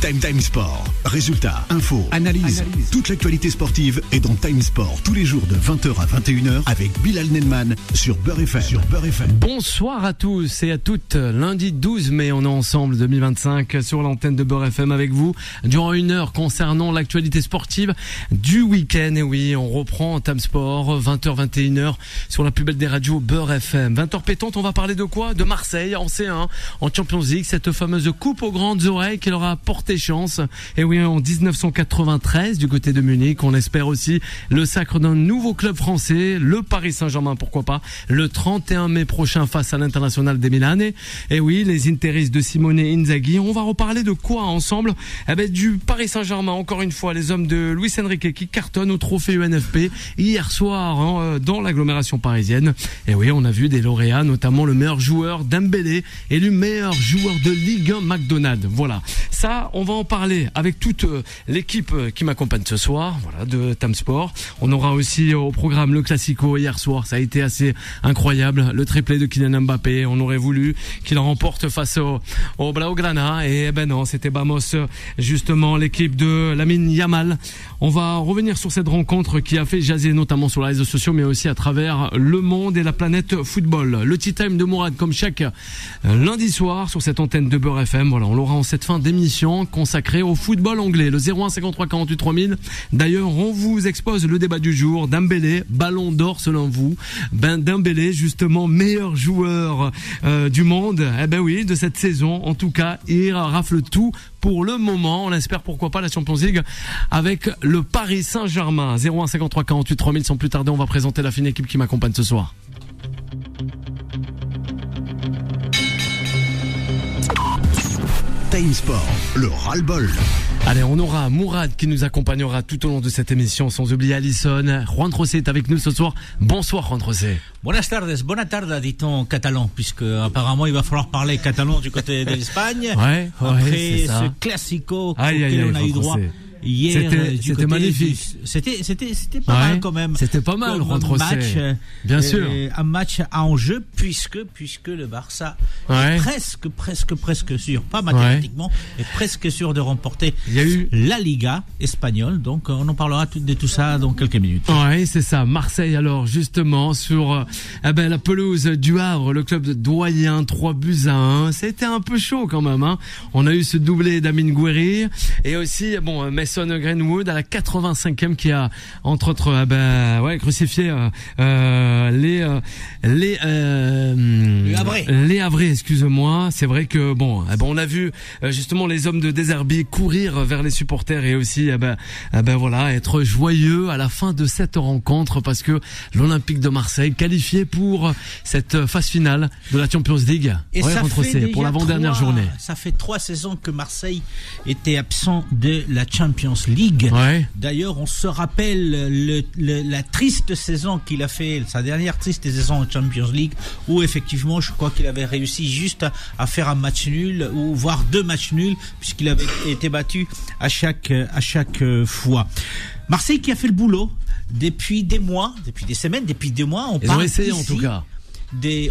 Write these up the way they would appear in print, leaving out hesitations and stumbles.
Time Sport. Résultats, infos, analyse. Toute l'actualité sportive est dans Time Sport tous les jours de 20h à 21h avec Bilal Nenman sur Beurre FM. Bonsoir à tous et à toutes. Lundi 12 mai, on est ensemble 2025 sur l'antenne de Beurre FM avec vous durant une heure concernant l'actualité sportive du week-end. Et oui, on reprend Time Sport 20h 21h sur la plus belle des radios Beurre FM. 20h pétante, on va parler de quoi? De Marseille en C1, en Champions League, cette fameuse coupe aux grandes oreilles qui leur a porté chance. Et oui, en 1993 du côté de Munich, on espère aussi le sacre d'un nouveau club français, le Paris Saint-Germain, pourquoi pas, le 31 mai prochain face à l'International de Milan. Et oui, les Interistes de Simone Inzaghi. On va reparler de quoi ensemble? Du Paris Saint-Germain, encore une fois, les hommes de Luis Enrique qui cartonnent au trophée UNFP hier soir dans l'agglomération parisienne. Et oui, on a vu des lauréats, notamment le meilleur joueur Dembélé et le meilleur joueur de Ligue 1 McDonald's. Voilà, ça, on va en parler avec toute l'équipe qui m'accompagne ce soir, voilà, de Time Sport. On aura aussi au programme le Classico hier soir, ça a été assez incroyable, le triplé de Kylian Mbappé. On aurait voulu qu'il remporte face au Blaugrana, et non, c'était Bamos, justement, l'équipe de Lamine Yamal. On va revenir sur cette rencontre qui a fait jaser notamment sur les réseaux sociaux, mais aussi à travers le monde et la planète football. Le Tea Time de Mourad, comme chaque lundi soir sur cette antenne de Beurre FM. Voilà, on l'aura en cette fin d'émission consacrée au football anglais. Le 01 53 48 3000. D'ailleurs, on vous expose le débat du jour. Dembélé, ballon d'or selon vous? Dembélé, justement, meilleur joueur du monde. Oui, de cette saison. En tout cas, il rafle tout pour le moment. On espère pourquoi pas la Champions League avec le Paris Saint-Germain. 01 53 48 3000. Sans plus tarder, on va présenter la fine équipe qui m'accompagne ce soir. Time Sport, le ras-le-bol. Allez, on aura Mourad qui nous accompagnera tout au long de cette émission, sans oublier Alison. Juan José est avec nous ce soir. Bonsoir Juan José. Buenas tardes, dit-on en catalan, puisque apparemment il va falloir parler catalan du côté de l'Espagne. Après ce classico auquel on a eu droit hier, c'était magnifique. C'était pas mal quand même. C'était pas mal, rentre match, bien sûr. Un match à enjeu puisque le Barça est presque sûr, pas mathématiquement, mais presque sûr de remporter la Liga espagnole. Donc on en parlera de tout ça dans quelques minutes. Oui, c'est ça. Marseille, alors justement sur la pelouse du Havre, le club de doyen, 3-1. C'était un peu chaud quand même. On a eu ce doublé d'Amin Gouiri et aussi Mason Greenwood à la 85e qui a entre autres crucifié les Havrais, excuse-moi. C'est vrai que on a vu justement les hommes de Deserbi courir vers les supporters et aussi être joyeux à la fin de cette rencontre parce que l'Olympique de Marseille qualifié pour cette phase finale de la Champions League. Et ça fait pour l'avant-dernière journée. Ça fait 3 saisons que Marseille était absent de la Champions League. D'ailleurs, on se rappelle la triste saison qu'il a fait, sa dernière triste saison en Champions League, où effectivement, je crois qu'il avait réussi juste à faire un match nul, ou voire 2 matchs nuls, puisqu'il avait été battu à chaque fois. Marseille qui a fait le boulot depuis des mois, depuis des semaines, depuis 2 mois. Ils ont essayé en tout cas.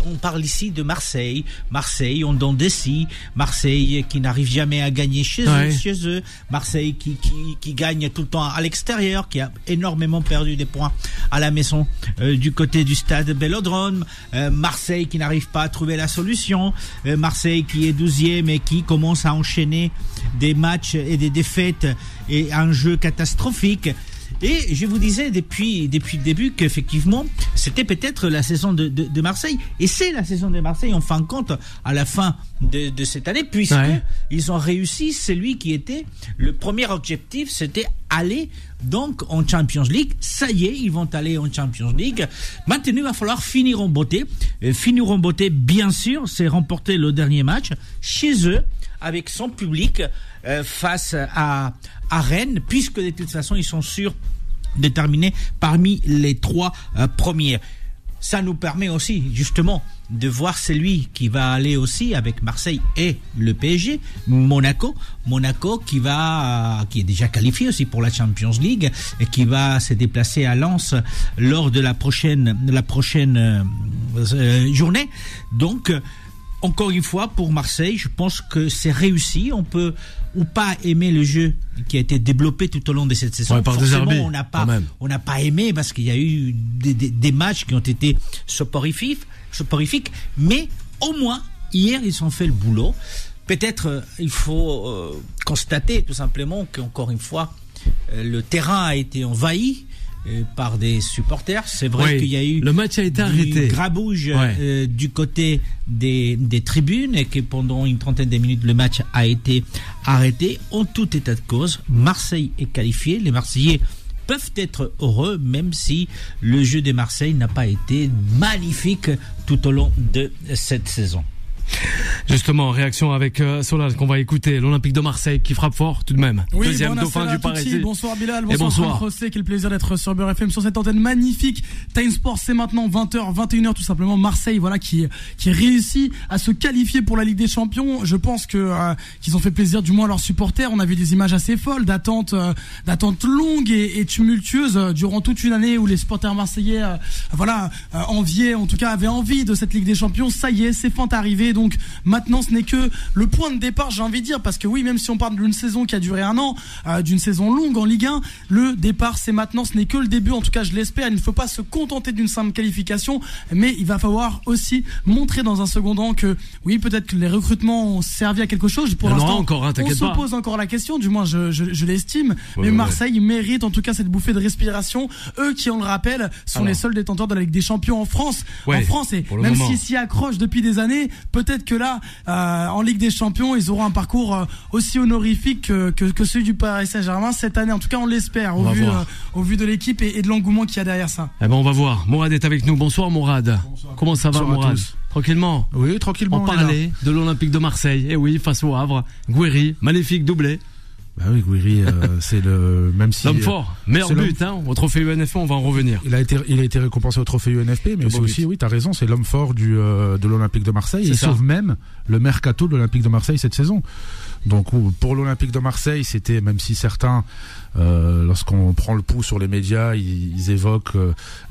On parle ici de Marseille, on donne des si, Marseille qui n'arrive jamais à gagner chez eux, Marseille qui gagne tout le temps à l'extérieur, qui a énormément perdu des points à la maison du côté du stade Vélodrome, Marseille qui n'arrive pas à trouver la solution, Marseille qui est 12e et qui commence à enchaîner des matchs et des défaites et un jeu catastrophique. Et je vous disais depuis le début qu'effectivement c'était peut-être la saison de Marseille, et c'est la saison de Marseille en fin de compte à la fin de cette année, puisque ils ont réussi celui qui était le premier objectif, c'était aller donc en Champions League. Ça y est, ils vont aller en Champions League. Maintenant il va falloir finir en beauté. Finir en beauté, bien sûr, c'est remporter le dernier match chez eux avec son public face à Rennes, puisque de toute façon ils sont sûrs de terminer parmi les 3 premiers. Ça nous permet aussi justement de voir celui qui va aller aussi avec Marseille et le PSG, Monaco qui est déjà qualifié aussi pour la Champions League et qui va se déplacer à Lens lors de la prochaine journée. Donc encore une fois, pour Marseille, je pense que c'est réussi. On peut ou pas aimer le jeu qui a été développé tout au long de cette saison. Forcément, on n'a pas aimé parce qu'il y a eu des matchs qui ont été soporifiques. Mais au moins, hier, ils ont fait le boulot. Peut-être, il faut constater tout simplement qu'encore une fois, le terrain a été envahi par des supporters. C'est vrai qu'il y a eu le match a été arrêté, grabouge du côté des tribunes et que pendant une trentaine de minutes le match a été arrêté. En tout état de cause, Marseille est qualifié. Les Marseillais peuvent être heureux même si le jeu des Marseille n'a pas été magnifique tout au long de cette saison. Justement, réaction avec Solal qu'on va écouter, l'Olympique de Marseille qui frappe fort tout de même. Oui, deuxième dauphin du Paris. Bonsoir Bilal, bonsoir José, quel plaisir d'être sur Beurre FM sur cette antenne magnifique. Time Sport, c'est maintenant 20h, 21h tout simplement. Marseille, voilà, qui réussit à se qualifier pour la Ligue des Champions. Je pense qu'ils ont fait plaisir du moins à leurs supporters. On a vu des images assez folles d'attente longue et tumultueuse durant toute une année où les supporters marseillais, enviaient, en tout cas avaient envie de cette Ligue des Champions. Ça y est, c'est fin arrivé. Donc maintenant ce n'est que le point de départ, j'ai envie de dire, parce que oui, même si on parle d'une saison qui a duré un an, d'une saison longue en Ligue 1, le départ c'est maintenant, ce n'est que le début, en tout cas je l'espère. Il ne faut pas se contenter d'une simple qualification, mais il va falloir aussi montrer dans un second temps que oui, peut-être que les recrutements ont servi à quelque chose. Pour l'instant on se pose encore la question, du moins je l'estime, mais Marseille mérite en tout cas cette bouffée de respiration. Eux qui, on le rappelle, sont les seuls détenteurs de la Ligue des Champions en France, et même s'ils s'y accrochent depuis des années, peut-être que là, en Ligue des Champions, ils auront un parcours aussi honorifique que celui du Paris Saint-Germain cette année. En tout cas, on l'espère, au vu de l'équipe et de l'engouement qu'il y a derrière ça. Eh ben, on va voir. Mourad est avec nous. Bonsoir Mourad. Bonsoir. Comment ça va Mourad? Tranquillement. Oui, tranquillement. On parlait de l'Olympique de Marseille. Et oui, face au Havre. Gouiri, magnifique doublé. Bah oui, Gouiri, c'est le même si l'homme fort, meilleur but au trophée UNFP, on va en revenir. Il a été récompensé au trophée UNFP, mais c'est aussi, oui, t'as raison, c'est l'homme fort de l'Olympique de Marseille. Il sauve même le mercato de l'Olympique de Marseille cette saison. Donc pour l'Olympique de Marseille, c'était, même si certains, lorsqu'on prend le pouls sur les médias, ils évoquent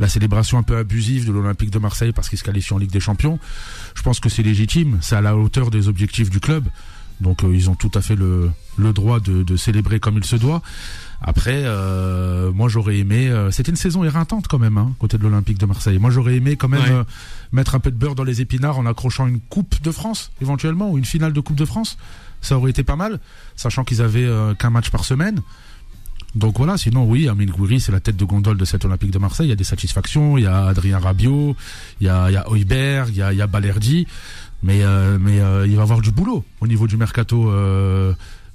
la célébration un peu abusive de l'Olympique de Marseille parce qu'il se qualifie en Ligue des Champions. Je pense que c'est légitime, c'est à la hauteur des objectifs du club. Donc ils ont tout à fait le droit de célébrer comme il se doit. Après, moi j'aurais aimé... c'était une saison éreintante quand même, côté de l'Olympique de Marseille. Moi j'aurais aimé quand même mettre un peu de beurre dans les épinards en accrochant une Coupe de France, éventuellement, ou une finale de Coupe de France. Ça aurait été pas mal, sachant qu'ils avaient qu'un match par semaine. Donc voilà, sinon oui, Amine Gouiri, c'est la tête de gondole de cet Olympique de Marseille. Il y a des satisfactions, il y a Adrien Rabiot, il y a Højbjerg, il y a Balerdi. Mais il va avoir du boulot au niveau du mercato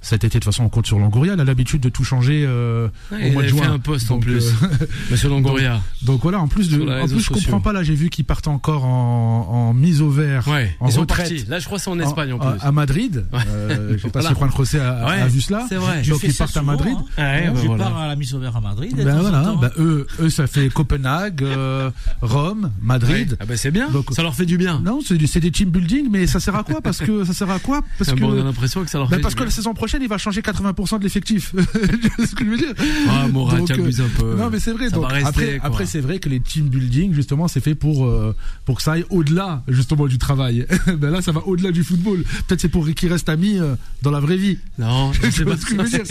cet été. De toute façon, on compte sur Longoria. Il a l'habitude de tout changer au mois de juin. Il a fait un poste en plus, Monsieur Longoria. Donc voilà, en plus je comprends pas. Là, j'ai vu qu'ils partent encore en mise au vert, en retraite. Là, je crois que c'est en Espagne en plus. À Madrid. Je sais pas si Juan José a vu cela. C'est vrai. Donc ils partent à Madrid. Je pars à la mise au vert à Madrid. Eux, ça fait Copenhague, Rome, Madrid. Ah ben c'est bien. Donc, ça leur fait du bien. Non, c'est des team building, mais ça sert à quoi? Parce que on a l'impression que ça leur fait. Parce que la saison prochaine, il va changer 80% de l'effectif. C'est ce que je veux dire. Ah, Mourad, t'abuses un peu. Non, mais c'est vrai. Donc, après, c'est vrai que les team building, justement, c'est fait pour que ça aille au-delà, justement, du travail. Ben là, ça va au-delà du football. Peut-être c'est pour qu'ils restent amis dans la vraie vie. Non, je sais pas ce que je veux dire.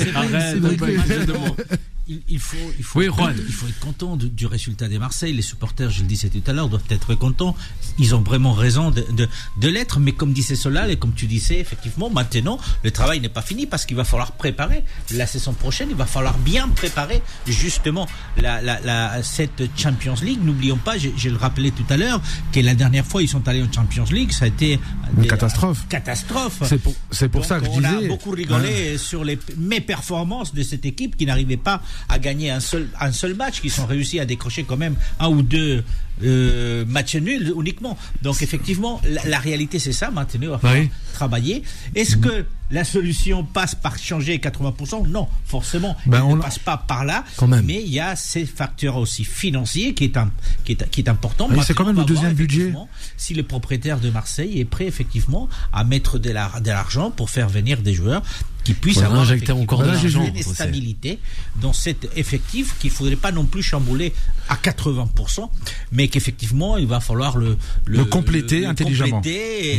Il faut être content du résultat des Marseille. Les supporters, je le disais tout à l'heure, doivent être contents. Ils ont vraiment raison de l'être. Mais comme disait Solal et comme tu disais, effectivement, maintenant, le travail n'est pas fini parce qu'il va falloir préparer la saison prochaine. Il va falloir bien préparer justement cette Champions League. N'oublions pas, je le rappelais tout à l'heure, que la dernière fois ils sont allés en Champions League, ça a été une catastrophe. C'est pour ça que je disais. On a beaucoup rigolé sur les méperformances de cette équipe qui n'arrivait pas à gagner un seul match, qui sont réussi à décrocher quand même un ou deux matchs nuls uniquement. Donc effectivement, la réalité c'est ça. Maintenant, il va falloir travailler. Est-ce que la solution passe par changer 80%? Non, forcément, ne passe pas par là. Mais il y a ces facteurs aussi financiers qui est important. C'est quand même le deuxième budget. Si le propriétaire de Marseille est prêt effectivement à mettre de l'argent pour faire venir des joueurs qui puisse avoir encore de l'argent, une stabilité dans cet effectif qu'il ne faudrait pas non plus chambouler à 80%, mais qu'effectivement il va falloir le compléter intelligemment,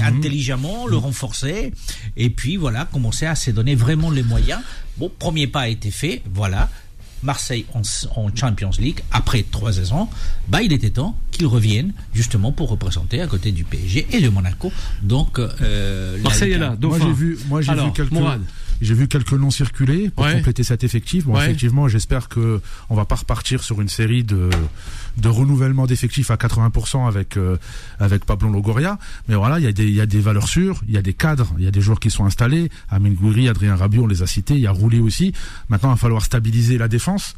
intelligemment, le renforcer, et puis voilà, commencer à se donner vraiment les moyens. Bon, premier pas a été fait, voilà. Marseille en Champions League après 3 saisons, il était temps qu'ils reviennent justement pour représenter à côté du PSG et de Monaco. Donc Marseille est là. Moi j'ai vu quelques noms circuler pour compléter cet effectif. Bon, effectivement, j'espère que on va pas repartir sur une série de renouvellement d'effectifs à 80% avec Pablo Longoria. Mais voilà, il y a des valeurs sûres, il y a des cadres, il y a des joueurs qui sont installés. Amin Gouiri, Adrien Rabiot, on les a cités. Il y a Roulé aussi. Maintenant, il va falloir stabiliser la défense.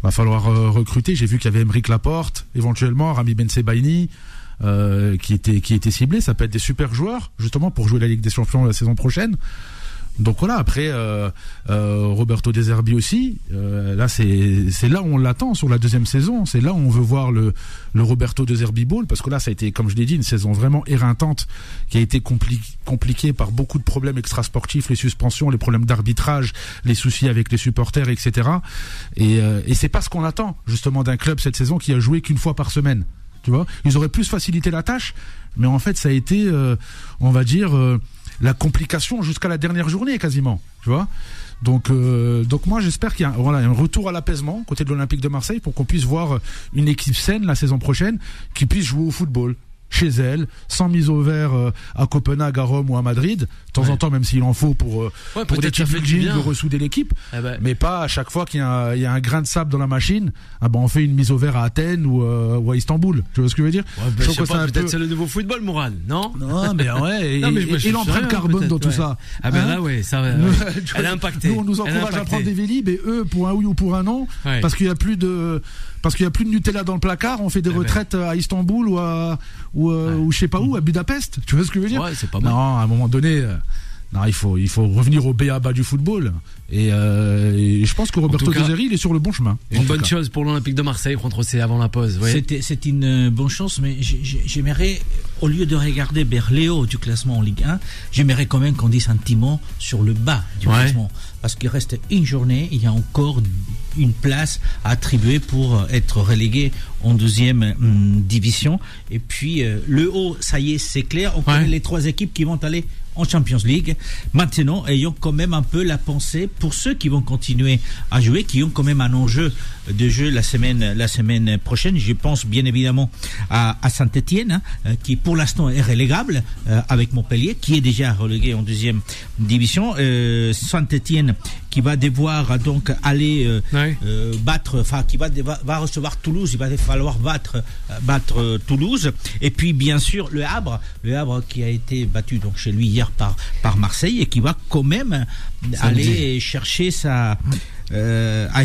Il va falloir recruter. J'ai vu qu'il y avait Aymeric Laporte, éventuellement Rami Bensebaini, qui était ciblé. Ça peut être des super joueurs, justement, pour jouer la Ligue des Champions la saison prochaine. Donc voilà, après Roberto De Zerbi aussi, là c'est là où on l'attend sur la deuxième saison, c'est là où on veut voir le Roberto De Zerbi Ball, parce que là ça a été, comme je l'ai dit, une saison vraiment éreintante qui a été compliquée par beaucoup de problèmes extrasportifs, les suspensions, les problèmes d'arbitrage, les soucis avec les supporters, etc. Et c'est pas ce qu'on attend justement d'un club cette saison qui a joué qu'une fois par semaine. Tu vois, ils auraient plus facilité la tâche, mais en fait ça a été, on va dire, la complication jusqu'à la dernière journée quasiment, tu vois. Donc moi j'espère qu'il y a un retour à l'apaisement côté de l'Olympique de Marseille pour qu'on puisse voir une équipe saine la saison prochaine qui puisse jouer au football chez elle, sans mise au vert à Copenhague, à Rome ou à Madrid, de temps en temps, même s'il en faut pour des petits buildings, de ressouder l'équipe, mais pas à chaque fois qu'il y a un grain de sable dans la machine, on fait une mise au vert à Athènes ou à Istanbul. Tu vois ce que je veux dire? Je sais pas, peut-être c'est le nouveau football, Mourad, non? Non, mais ouais, et l'empreinte carbone dans tout ça. Là, ça elle a impacté. Nous, on nous encourage à prendre des Vélib, et eux, pour un oui ou pour un non, parce qu'il y a plus de Nutella dans le placard, on fait des retraites à Istanbul ou je sais pas où, à Budapest. Tu vois ce que je veux dire? C'est pas mal. Non, à un moment donné, il faut revenir au B.A.-ba du football. Et je pense que Roberto De Zerbi, il est sur le bon chemin. Une bonne chose pour l'Olympique de Marseille contre C avant la pause. C'est une bonne chance, mais j'aimerais, au lieu de regarder vers le haut du classement en Ligue 1, j'aimerais quand même qu'on dise un petit mot sur le bas du classement. Parce qu'il reste une journée, il y a encore une place à attribuer pour être relégué en deuxième division. Et puis le haut, ça y est, c'est clair. On connaît les 3 équipes qui vont aller en Champions League. Maintenant, ayons quand même un peu la pensée pour ceux qui vont continuer à jouer, qui ont quand même un enjeu de jeu la semaine prochaine. Je pense bien évidemment à Saint-Etienne, qui pour l'instant est relégable avec Montpellier, qui est déjà relégué en deuxième division. Saint-Etienne qui va devoir donc aller va recevoir Toulouse. Il va falloir battre Toulouse. Et puis bien sûr le Havre qui a été battu donc chez lui hier par Marseille et qui va quand même aller chercher à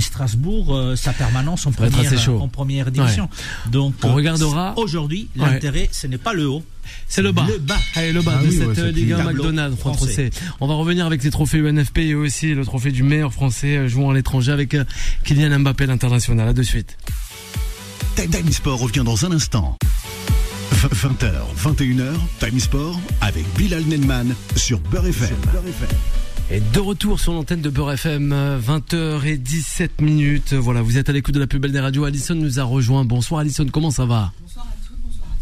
Strasbourg sa permanence en première division. Donc on regardera aujourd'hui l'intérêt, ce n'est pas le haut. C'est le bas. Le bas de cette Ligue 1 McDonald's français. On va revenir avec les trophées UNFP et aussi le trophée du meilleur français jouant à l'étranger avec Kylian Mbappé, l'international. À de suite. Time Sport revient dans un instant. 20h, 21h, Time Sport avec Bilal Nenman sur Beurre FM. Et de retour sur l'antenne de Beurre FM, 20h17. Voilà, vous êtes à l'écoute de la plus belle des radios. Alison nous a rejoint. Bonsoir Alison, comment ça va? Bonsoir à tous, bonsoir à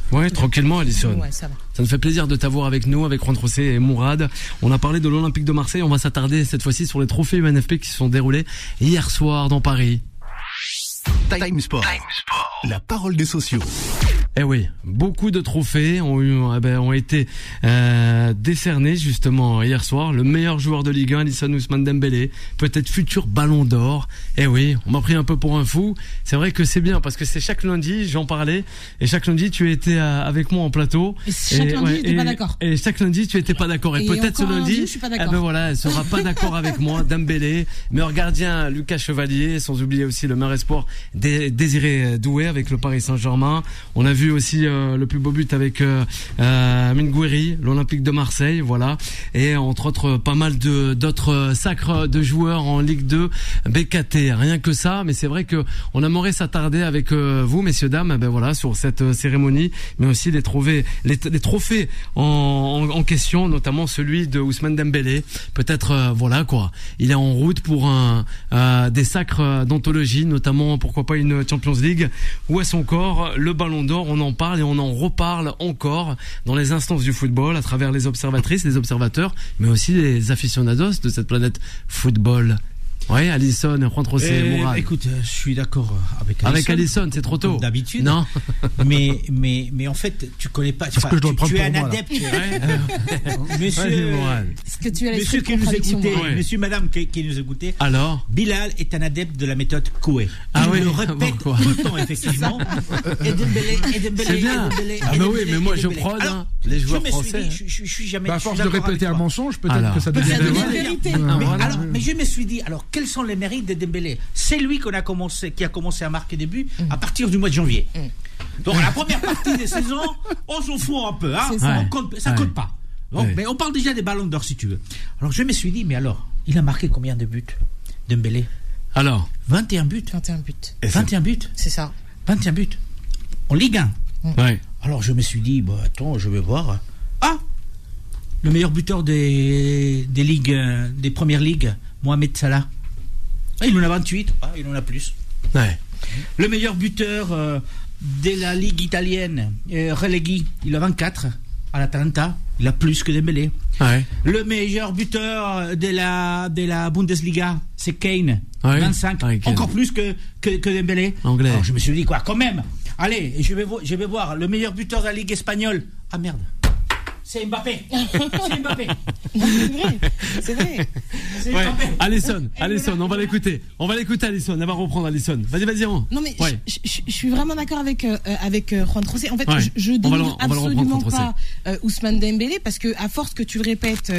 tous. Ouais, tranquillement Alison. Ouais, ça va. Ça nous fait plaisir de t'avoir avec nous, avec Juan José et Mourad. On a parlé de l'Olympique de Marseille. On va s'attarder cette fois-ci sur les trophées UNFP qui se sont déroulés hier soir dans Paris. Time Sport, la parole des sociaux. Eh oui, beaucoup de trophées ont été décernés justement hier soir. Le meilleur joueur de Ligue 1, Alisson Ousmane Dembélé, peut-être futur Ballon d'Or. Eh oui, on m'a pris un peu pour un fou. C'est vrai que c'est bien parce que c'est chaque lundi, j'en parlais, et chaque lundi tu étais avec moi en plateau. Et chaque lundi, j'étais pas d'accord. Et chaque lundi, tu étais pas d'accord. Et peut-être ce lundi, je suis pas d'accord. Elle sera pas d'accord avec moi. Dembélé, meilleur gardien Lucas Chevalier, sans oublier aussi le meilleur espoir Désiré Doué. retrouvé avec le Paris Saint-Germain. On a vu aussi le plus beau but avec Mingouiri, l'Olympique de Marseille, voilà. Et entre autres, pas mal d'autres sacres de joueurs en Ligue 2, BKT. Rien que ça, mais c'est vrai que on aimerait s'attarder avec vous, messieurs, dames, ben voilà, sur cette cérémonie, mais aussi les trophées en question, notamment celui de Ousmane Dembélé. Peut-être, voilà quoi, il est en route pour des sacres d'anthologie, notamment pourquoi pas une Champions League. Où est son corps? Le Ballon d'Or, on en parle et on en reparle encore dans les instances du football, à travers les observatrices, les observateurs, mais aussi les aficionados de cette planète football. Oui, Alisson, Juan José, Mourad. Écoute, je suis d'accord avec Alisson. Avec Alisson, c'est trop tôt. D'habitude. Non. mais en fait, tu connais pas. Est-ce que je dois le prendre tu es pour un moi, adepte. Est-ce que tu as monsieur qui nous écoutez, ouais. monsieur, madame qui nous écoutez. Alors, Bilal est un adepte de la méthode Coué. Ah oui, le répète pourquoi tout le temps, effectivement. Et Dembélé, c'est bien. Ah bah oui, mais moi je prône les joueurs français. Je suis jamais. À force de répéter un mensonge, peut-être que ça devient vérité. Mais je me suis dit, alors quels sont les mérites de Dembélé? C'est lui qui a commencé à marquer des buts à partir du mois de janvier. Donc la première partie des saisons, on s'en fout un peu, hein. Ça compte pas. Donc, mais on parle déjà des ballons d'or si tu veux. Alors je me suis dit, mais alors, il a marqué combien de buts, Dembélé? Alors, 21 buts. 21 buts. 21 buts. C'est ça. 21 buts. En Ligue 1. ouais. Alors je me suis dit, bah, attends, je vais voir. Ah, le meilleur buteur des ligues, des premières ligues, Mohamed Salah. Ah, il en a 28. Ah, il en a plus. Ouais. Le meilleur buteur de la ligue italienne, Relegui, il a 24 à l'Atalanta. Il a plus que Dembélé. Ouais. Le meilleur buteur de la Bundesliga, c'est Kane, ouais. 25. Ouais, Kane. Encore plus que Dembélé. Anglais. Alors je me suis dit quoi, quand même. Allez, je vais voir le meilleur buteur de la ligue espagnole. Ah merde. C'est Mbappé. C'est Mbappé. Non, c'est vrai. C'est Ouais. Mbappé. Alisson, on va l'écouter. On va l'écouter, Alisson. Elle va reprendre, Alisson. Vas-y, Ron. Non mais ouais. je suis vraiment d'accord avec Juan José. En fait, Ouais. je On va le dénigre absolument reprendre, pas Ousmane Dembélé parce que à force que tu le répètes,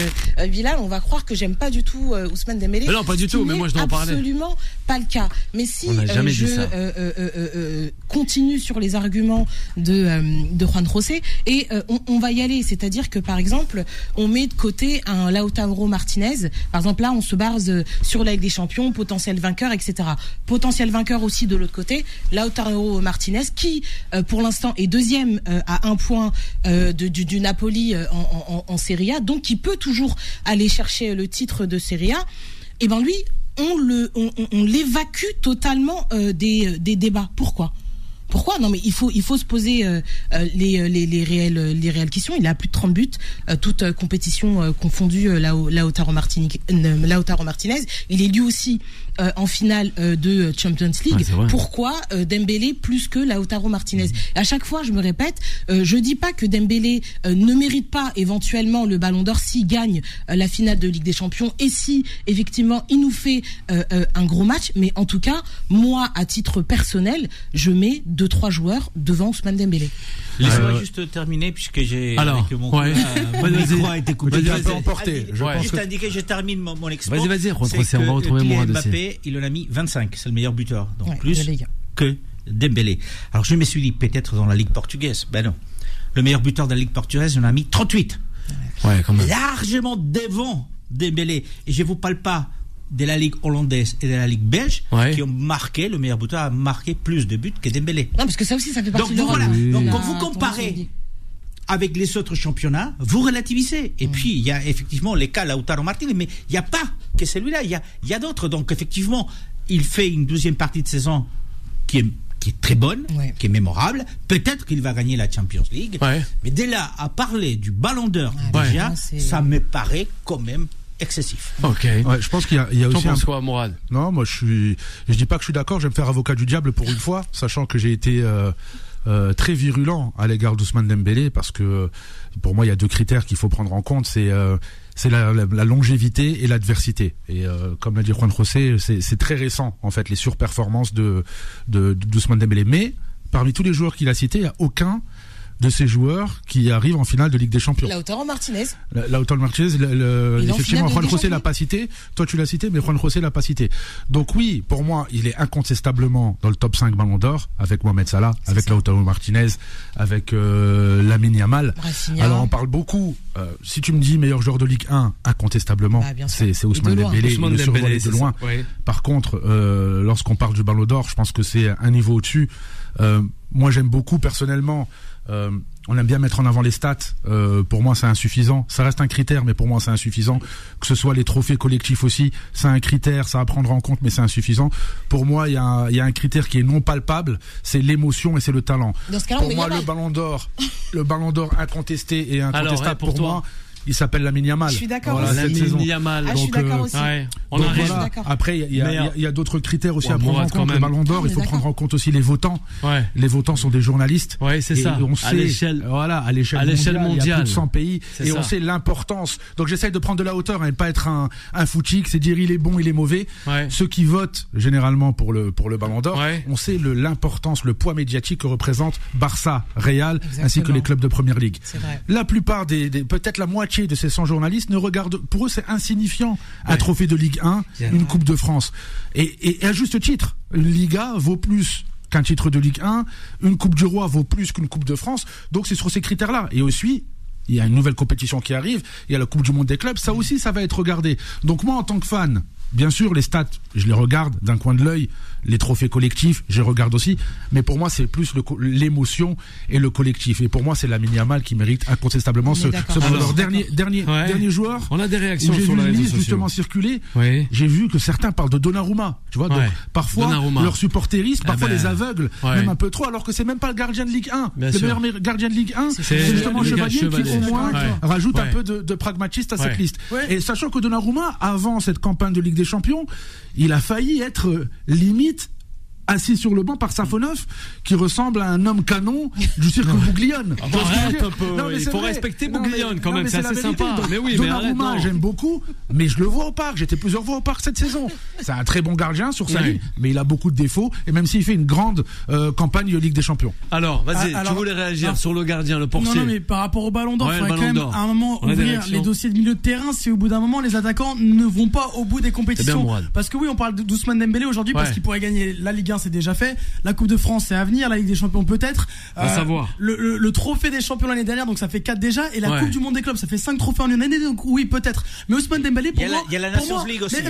Bilal, on va croire que j'aime pas du tout Ousmane Dembélé. Mais non, pas du tout. Mais moi, je dois en parler. Absolument pas le cas. Mais si On n'a jamais dit ça. continue sur les arguments de Juan José et on va y aller. C'est-à-dire que par exemple, on met de côté un Lautaro Martinez. Par exemple, là, on se base sur la Ligue des Champions, potentiel vainqueur, etc. Potentiel vainqueur aussi de l'autre côté, Lautaro Martinez, qui, pour l'instant, est deuxième à 1 point du Napoli en Serie A, donc qui peut toujours aller chercher le titre de Serie A. Et ben lui, on l'évacue totalement des débats. Pourquoi? Non mais il faut se poser les réelles questions. Il a plus de 30 buts, toutes compétitions confondues. Lautaro Martinez. Il est lui aussi en finale de Champions League. Pourquoi Dembélé plus que Lautaro Martinez? À chaque fois, je me répète, je dis pas que Dembélé ne mérite pas éventuellement le Ballon d'Or s'il gagne la finale de Ligue des Champions et si effectivement il nous fait un gros match. Mais en tout cas, moi, à titre personnel, je mets 2-3 joueurs devant Ousmane Dembélé. Laisse-moi juste terminer puisque j'ai alors avec mon micro a été coupé. Vas-y, un peu emporté. Juste indiquer, je termine mon expo. Vas-y, on va retrouver Mourad aussi. Mbappé, il en a mis 25, c'est le meilleur buteur, donc plus que Dembélé. Alors je me suis dit peut-être dans la Ligue portugaise. Ben non. Le meilleur buteur de la Ligue portugaise, il en a mis 38. Ouais, quand même. Largement devant Dembélé. Et je vous parle pas de la Ligue hollandaise et de la Ligue belge qui ont marqué, le meilleur buteur a marqué plus de buts que Dembélé. Non, parce que ça aussi, ça fait partie de voilà. Donc quand vous comparez avec les autres championnats, vous relativisez. Et puis, il y a effectivement les cas Lautaro Martinez, mais il n'y a pas que celui-là, il y a d'autres. Donc, effectivement, il fait une deuxième partie de saison qui est très bonne, qui est mémorable. Peut-être qu'il va gagner la Champions League. Mais dès là, à parler du Ballon d'Or, déjà, ça me paraît quand même excessif. Ok. Ouais, je pense qu'il y a aussi. T'en penses quoi, Mourad? Non, moi je dis pas que je suis d'accord. Je vais me faire avocat du diable pour une fois, sachant que j'ai été très virulent à l'égard d'Ousmane Dembélé parce que pour moi il y a deux critères qu'il faut prendre en compte, c'est la longévité et l'adversité. Et comme l'a dit Juan José, c'est très récent en fait les surperformances d'Ousmane Dembélé. Mais parmi tous les joueurs qu'il a cités, il y a aucun de ces joueurs qui arrivent en finale de Ligue des Champions. Lautaro Martinez. Lautaro Martinez, effectivement, Juan José l'a pas cité. Toi, tu l'as cité, mais Juan José l'a pas cité. Donc oui, pour moi, il est incontestablement dans le top 5 Ballon d'Or, avec Mohamed Salah, avec Lautaro Martinez, avec Lamine Yamal. Alors on parle beaucoup. Si tu me dis meilleur joueur de Ligue 1, incontestablement, c'est Ousmane Dembélé, le survolé de loin. Oui. Par contre, lorsqu'on parle du Ballon d'Or, je pense que c'est un niveau au-dessus. Moi, j'aime beaucoup personnellement. On aime bien mettre en avant les stats. Pour moi, c'est insuffisant. Ça reste un critère, mais pour moi, c'est insuffisant. Que ce soit les trophées collectifs aussi, c'est un critère, ça à prendre en compte, mais c'est insuffisant. Pour moi, il y a un critère qui est non palpable, c'est l'émotion et c'est le talent. Dans ce cas-là, pour moi, le Ballon d'Or incontesté et incontestable. Alors, pour moi, il s'appelle Lamine Yamal. Je suis d'accord. Voilà, Lamine Yamal. Je suis d'accord aussi. On donc voilà. Après, il y a d'autres critères aussi à prendre en compte. Le Ballon d'Or, il faut prendre en compte aussi les votants. Les votants sont des journalistes. Ouais, c'est ça. On sait, à l'échelle mondiale, il y a plus de 100 pays. Et on sait l'importance. Donc j'essaye de prendre de la hauteur et ne pas être un footique, c'est dire il est bon, il est mauvais. Ceux qui votent généralement pour le Ballon d'Or, on sait l'importance, le poids médiatique que représente Barça, Real, ainsi que les clubs de Première Ligue. La plupart peut-être la moitié de ces 100 journalistes ne regardent, pour eux c'est insignifiant, un trophée de Ligue 1, une Coupe de France. Et à juste titre, une Liga vaut plus qu'un titre de Ligue 1, une Coupe du Roi vaut plus qu'une Coupe de France, donc c'est sur ces critères-là. Et aussi, il y a une nouvelle compétition qui arrive, il y a la Coupe du Monde des clubs, ça aussi ça va être regardé. Donc moi en tant que fan, bien sûr les stats, je les regarde d'un coin de l'œil, les trophées collectifs, je regarde aussi, mais pour moi c'est plus l'émotion et le collectif. Et pour moi c'est Lamine Yamal qui mérite incontestablement ce alors, dernier joueur. On a des réactions sur les réseaux sociaux. Justement circuler. J'ai vu que certains parlent de Donnarumma, tu vois. Donc parfois leur supporterisme, parfois les aveugles, même un peu trop, alors que c'est même pas le gardien de Ligue 1. Le meilleur gardien de Ligue 1, c'est justement Chevalier qui au moins rajoute un peu de pragmatisme à cette liste. Et sachant que Donnarumma, avant cette campagne de Ligue des Champions, il a failli être limite assis sur le banc par Safonov, qui ressemble à un homme canon du cirque Bouglione. Arrête un peu, il faut respecter Bouglione quand même, c'est assez sympa. Mais oui, mais arrête, non. J'aime beaucoup, mais je le vois au parc, j'étais plusieurs fois au parc cette saison. C'est un très bon gardien sur sa ligne, mais il a beaucoup de défauts, et même s'il fait une grande campagne de Ligue des Champions. Alors, vas-y, tu voulais réagir sur le gardien, le portier. Non, mais par rapport au Ballon d'Or, il faudrait quand même à un moment ouvrir les dossiers de milieu de terrain si au bout d'un moment les attaquants ne vont pas au bout des compétitions. Parce que oui, on parle d'Ousmane Dembélé aujourd'hui parce qu'il pourrait gagner la Ligue 1, c'est déjà fait. La Coupe de France c'est à venir, la Ligue des Champions peut-être. À savoir. Le trophée des champions l'année dernière, donc ça fait 4 déjà, et la Coupe du Monde des clubs, ça fait 5 trophées en une année, donc oui peut-être. Mais Ousmane Dembélé pour moi, il y a la Nations League aussi. C'est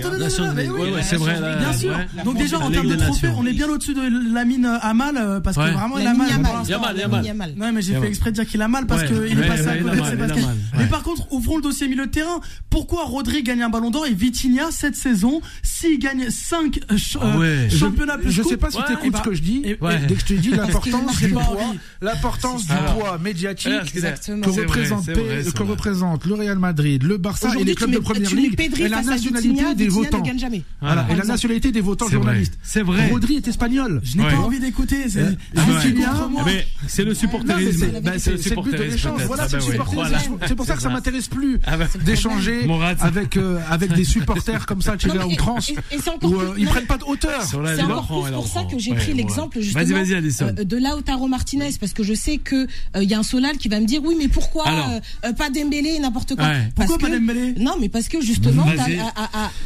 vrai. Bien sûr. Donc déjà en termes de trophées, on est bien au-dessus de Lamine Yamal parce que vraiment il a mal. Yamal. Non mais j'ai fait exprès de dire qu'il a mal parce qu'il est passé à côté de ses baskets. Mais par contre, ouvrons le dossier milieu de terrain. Pourquoi Rodri gagne un Ballon d'Or et Vitinha cette saison, s'il gagne 5 championnats plus je sais pas si t'écoutes ce que je dis. Dès que je te dis l'importance du poids médiatique que représente le Real Madrid, le Barça et les clubs de Première Ligue et la nationalité des votants. Et la nationalité des votants journalistes. C'est vrai. Rodri est espagnol. Je n'ai pas envie d'écouter. C'est le supporterisme. C'est le but de l'échange. Voilà, c'est le supporterisme. C'est pour ça que ça m'intéresse plus d'échanger avec des supporters comme ça, à outrance, où ils prennent pas de hauteur. C'est encore plus pour ça que j'ai pris l'exemple justement de Lautaro Martinez, parce que je sais que il y a un Solal qui va me dire oui mais pourquoi pas Dembélé et n'importe quoi. Pourquoi pas Dembélé? Non mais parce que justement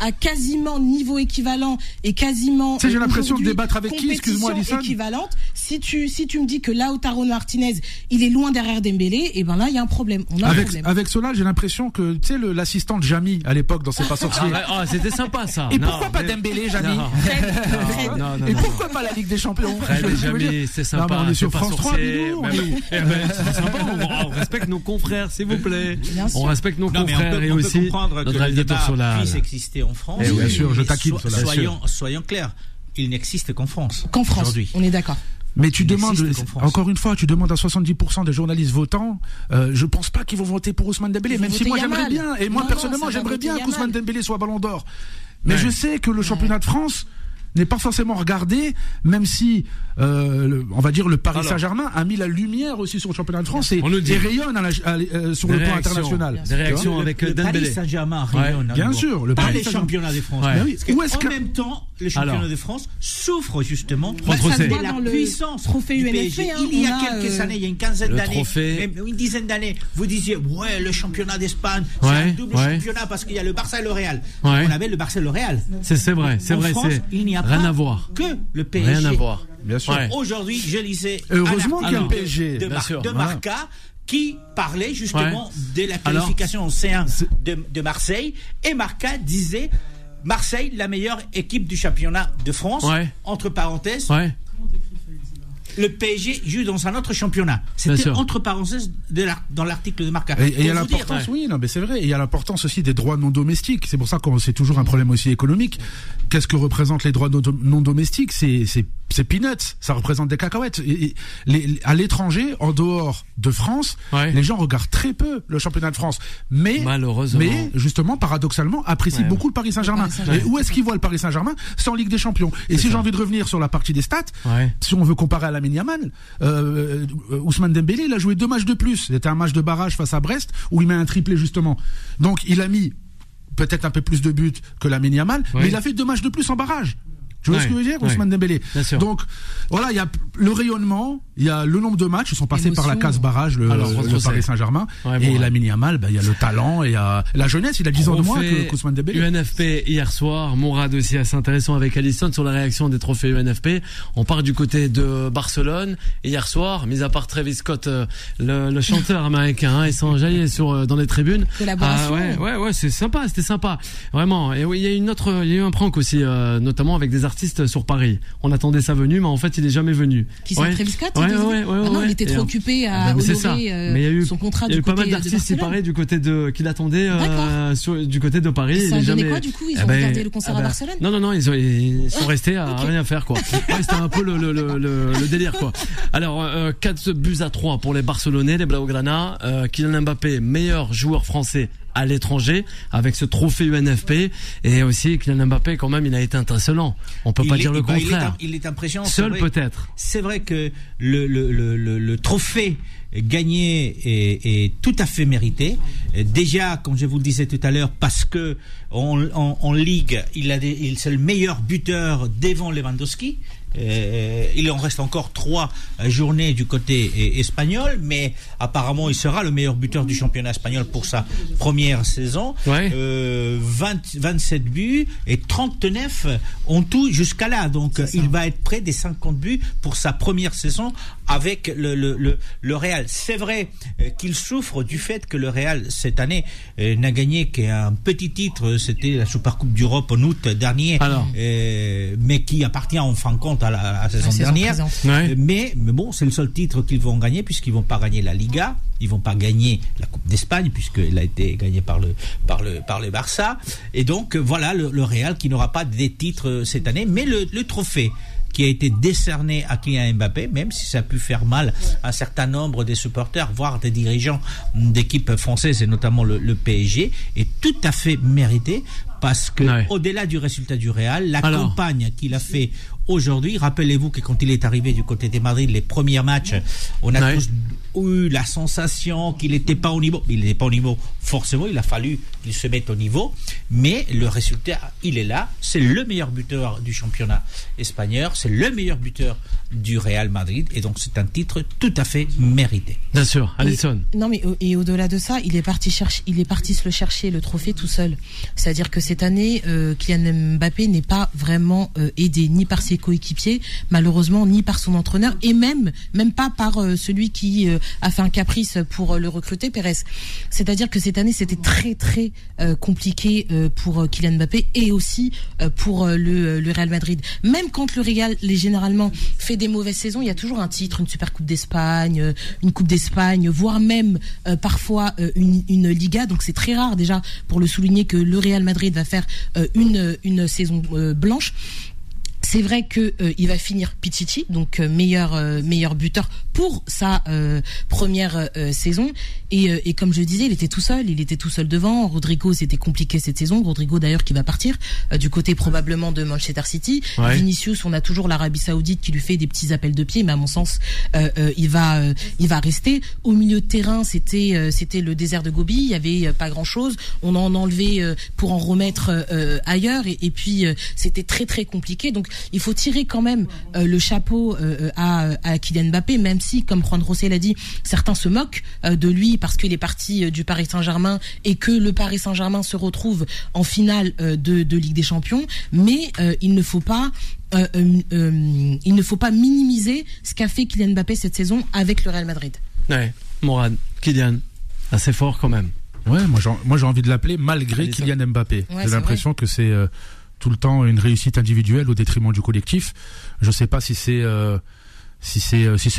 à quasiment niveau équivalent et quasiment j'ai l'impression de débattre avec qui, excuse-moi Alison, équivalente. Si tu me dis que Lautaro Martinez il est loin derrière Dembélé, et ben là il y a un problème. Avec Solal, j'ai l'impression que tu sais l'assistant de Jamy à l'époque dans C'est pas sorcier. C'était sympa ça. Et pourquoi pas Dembélé, Jamy? Et pourquoi pas la Ligue des Champions? Jamy, c'est sympa. Non, on est sur France 3, c'est sympa, on respecte nos confrères, s'il vous plaît. On respecte nos confrères et aussi notre aviateur Solal puisse exister en France. Bien sûr, je taquine Solal. Soyons clairs, il n'existe qu'en France. Qu'en France, aujourd'hui. On est d'accord. Mais tu demandes, encore une fois, tu demandes à 70% des journalistes votants, je pense pas qu'ils vont voter pour Ousmane Dembélé, même si moi j'aimerais bien, et moi personnellement j'aimerais bien qu'Ousmane Dembélé soit Ballon d'Or. Mais je sais que le championnat de France, n'est pas forcément regardé, même si on va dire le Paris Saint-Germain a mis la lumière aussi sur le championnat de France et rayonne sur le plan international. Des réactions avec le Dembélé. Paris Saint-Germain rayonne. Bien sûr, le Paris Saint-Germain. Championnat de France. Ouais. Parce en même temps, le championnat de France souffre justement de la puissance trophée du PSG. Il y a quelques années, il y a une quinzaine d'années, même une dizaine d'années, vous disiez le championnat d'Espagne, c'est un double championnat parce qu'il y a le Barça et le Real. On avait le Barça et le Real. C'est vrai, en France, il n'y a rien pas à voir. Que le PSG. Rien à voir. Bien sûr. Aujourd'hui, je lisais heureusement qu'il y a un le PSG de Marca qui parlait justement de la qualification en C1 de Marseille, et Marca disait Marseille, la meilleure équipe du championnat de France, entre parenthèses. Le PSG joue dans un autre championnat. C'était entre parenthèses dans l'article de Marca. Et il y a l'importance, mais c'est vrai. Et il y a l'importance aussi des droits non domestiques. C'est pour ça que c'est toujours un problème aussi économique. Qu'est-ce que représentent les droits non domestiques ? C'est peanuts. Ça représente des cacahuètes. À l'étranger, en dehors de France, les gens regardent très peu le championnat de France. Mais justement, paradoxalement, apprécient beaucoup le Paris Saint-Germain. Et où est-ce qu'ils voient le Paris Saint-Germain ? C'est en Ligue des Champions. Et si j'ai envie de revenir sur la partie des stats, si on veut comparer à Lamine Yamal, Ousmane Dembélé, il a joué 2 matchs de plus. C'était un match de barrage face à Brest où il met un triplé justement. Donc il a mis peut-être un peu plus de buts que Lamine Yamal, mais il a fait 2 matchs de plus en barrage. Tu vois ce que je veux dire, Ousmane Dembélé. Donc voilà, il y a le rayonnement, il y a le nombre de matchs, ils sont passés par la case barrage, le Paris Saint-Germain, et Lamine Yamal, il y a le talent, et il y a la jeunesse, il a 10 ans de moins que Ousmane Dembélé. UNFP hier soir, Mourad aussi assez intéressant avec Alisson sur la réaction des trophées UNFP. On part du côté de Barcelone, et hier soir, mis à part Travis Scott, le chanteur américain, ils sont jaillés dans les tribunes. Ouais, c'est sympa, c'était sympa. Vraiment. Et oui, il y a eu un prank aussi, notamment avec des artiste sur Paris. On attendait sa venue, mais en fait, il est jamais venu. Qui c'est Travis Scott? Non, il était trop occupé à honorer son contrat. Il y a eu pas mal d'artistes qui paraît du côté qui l'attendaient du côté de Paris. Ça a donné quoi du coup? Ils ont regardé le concert à Barcelone? Non, ils sont restés à rien faire quoi. C'était un peu le délire quoi. Alors 4-3 pour les Barcelonais, les Blaugrana. Kylian Mbappé, meilleur joueur français à l'étranger avec ce trophée UNFP, et aussi Kylian Mbappé quand même il a été étincelant, on peut pas dire le contraire. Il est impressionnant. Seul peut-être. C'est vrai que le trophée gagné est tout à fait mérité. Déjà, comme je vous le disais tout à l'heure, parce que en Ligue, c'est le meilleur buteur devant Lewandowski. Il en reste encore 3 journées du côté espagnol, mais apparemment il sera le meilleur buteur du championnat espagnol pour sa première saison. 27 buts et 39 en tout jusqu'à là, donc il va être près des 50 buts pour sa première saison avec le Real. C'est vrai qu'il souffre du fait que le Real cette année n'a gagné qu'un petit titre, c'était la Supercoupe d'Europe en août dernier, mais qui appartient en fin de compte à la saison dernière. Mais bon, c'est le seul titre qu'ils vont gagner, puisqu'ils vont pas gagner la Liga, ils vont pas gagner la Coupe d'Espagne puisqu'elle a été gagnée par le Barça. Et donc voilà le Real qui n'aura pas des titres cette année, mais le trophée qui a été décerné à Kylian Mbappé, même si ça a pu faire mal à un certain nombre des supporters, voire des dirigeants d'équipes françaises et notamment le PSG, est tout à fait mérité, parce que au-delà du résultat du Real, la campagne qu'il a fait aujourd'hui, rappelez-vous que quand il est arrivé du côté de Madrid, les premiers matchs, on a tous eu la sensation qu'il n'était pas au niveau. Il n'était pas au niveau, forcément, il a fallu qu'il se mette au niveau, mais le résultat, il est là. C'est le meilleur buteur du championnat espagnol, c'est le meilleur buteur du Real Madrid, et donc c'est un titre tout à fait mérité. Bien sûr, Alisson. Et au-delà de ça, il est parti se le chercher le trophée tout seul. C'est-à-dire que cette année, Kylian Mbappé n'est pas vraiment aidé ni par ses coéquipiers, malheureusement, ni par son entraîneur, et même pas par celui qui a fait un caprice pour le recruter, Pérez. C'est-à-dire que cette année, c'était très très compliqué pour Kylian Mbappé, et aussi pour le Real Madrid. Même quand le Real généralement fait des mauvaises saisons, il y a toujours un titre, une Super Coupe d'Espagne, une Coupe d'Espagne, voire même parfois une Liga. Donc c'est très rare déjà pour le souligner que le Real Madrid va faire une saison blanche. C'est vrai que il va finir Pichichi, donc meilleur buteur pour sa première saison. Et comme je disais, il était tout seul devant. Rodrigo, c'était compliqué cette saison. Rodrigo d'ailleurs qui va partir du côté probablement de Manchester City. Ouais. Vinicius, on a toujours l'Arabie Saoudite qui lui fait des petits appels de pied, mais à mon sens, il va rester. Au milieu de terrain, c'était le désert de Gobi. Il y avait pas grand chose. On en a enlevé pour en remettre ailleurs. Et puis c'était très très compliqué. Donc il faut tirer quand même le chapeau à Kylian Mbappé, même si, comme Juan José l'a dit, certains se moquent de lui parce qu'il est parti du Paris Saint-Germain et que le Paris Saint-Germain se retrouve en finale de Ligue des Champions. Mais il ne faut pas minimiser ce qu'a fait Kylian Mbappé cette saison avec le Real Madrid. Ouais, Mourad, Kylian, assez fort quand même. Ouais, moi j'ai envie de l'appeler malgré Kylian Mbappé. Ouais, j'ai l'impression que c'est tout le temps une réussite individuelle au détriment du collectif. Je sais pas si c'est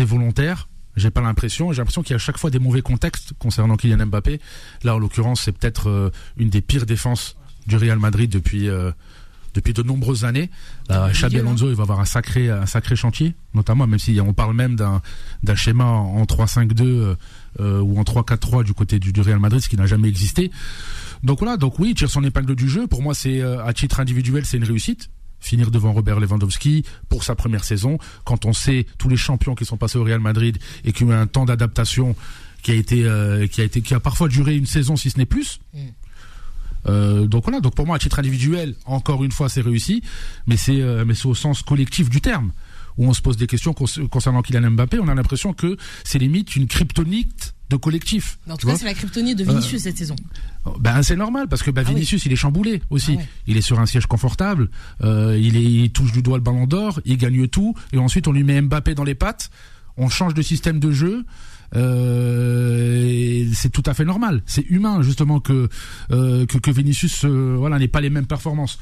volontaire. J'ai l'impression qu'il y a à chaque fois des mauvais contextes concernant Kylian Mbappé. Là, en l'occurrence, c'est peut-être une des pires défenses du Real Madrid depuis de nombreuses années. Xabi Alonso, il va avoir un sacré chantier, notamment, même si on parle même d'un schéma en 3-5-2 ou en 3-4-3 du côté du Real Madrid, ce qui n'a jamais existé. Donc voilà, oui, il tire son épingle du jeu. Pour moi, c'est à titre individuel, c'est une réussite. Finir devant Robert Lewandowski pour sa première saison, quand on sait tous les champions qui sont passés au Real Madrid et qui ont eu un temps d'adaptation qui a parfois duré une saison si ce n'est plus. Donc voilà, donc pour moi à titre individuel, encore une fois c'est réussi, mais c'est au sens collectif du terme, où on se pose des questions concernant Kylian Mbappé. On a l'impression que c'est limite une kryptonite de collectif. En tout cas, c'est la kryptonite de Vinicius cette saison. C'est normal parce que Vinicius il est chamboulé aussi. Il est sur un siège confortable, il touche du doigt le ballon d'or, il gagne tout, et ensuite on lui met Mbappé dans les pattes, on change de système de jeu. C'est tout à fait normal, c'est humain justement que Vinicius n'ait pas les mêmes performances.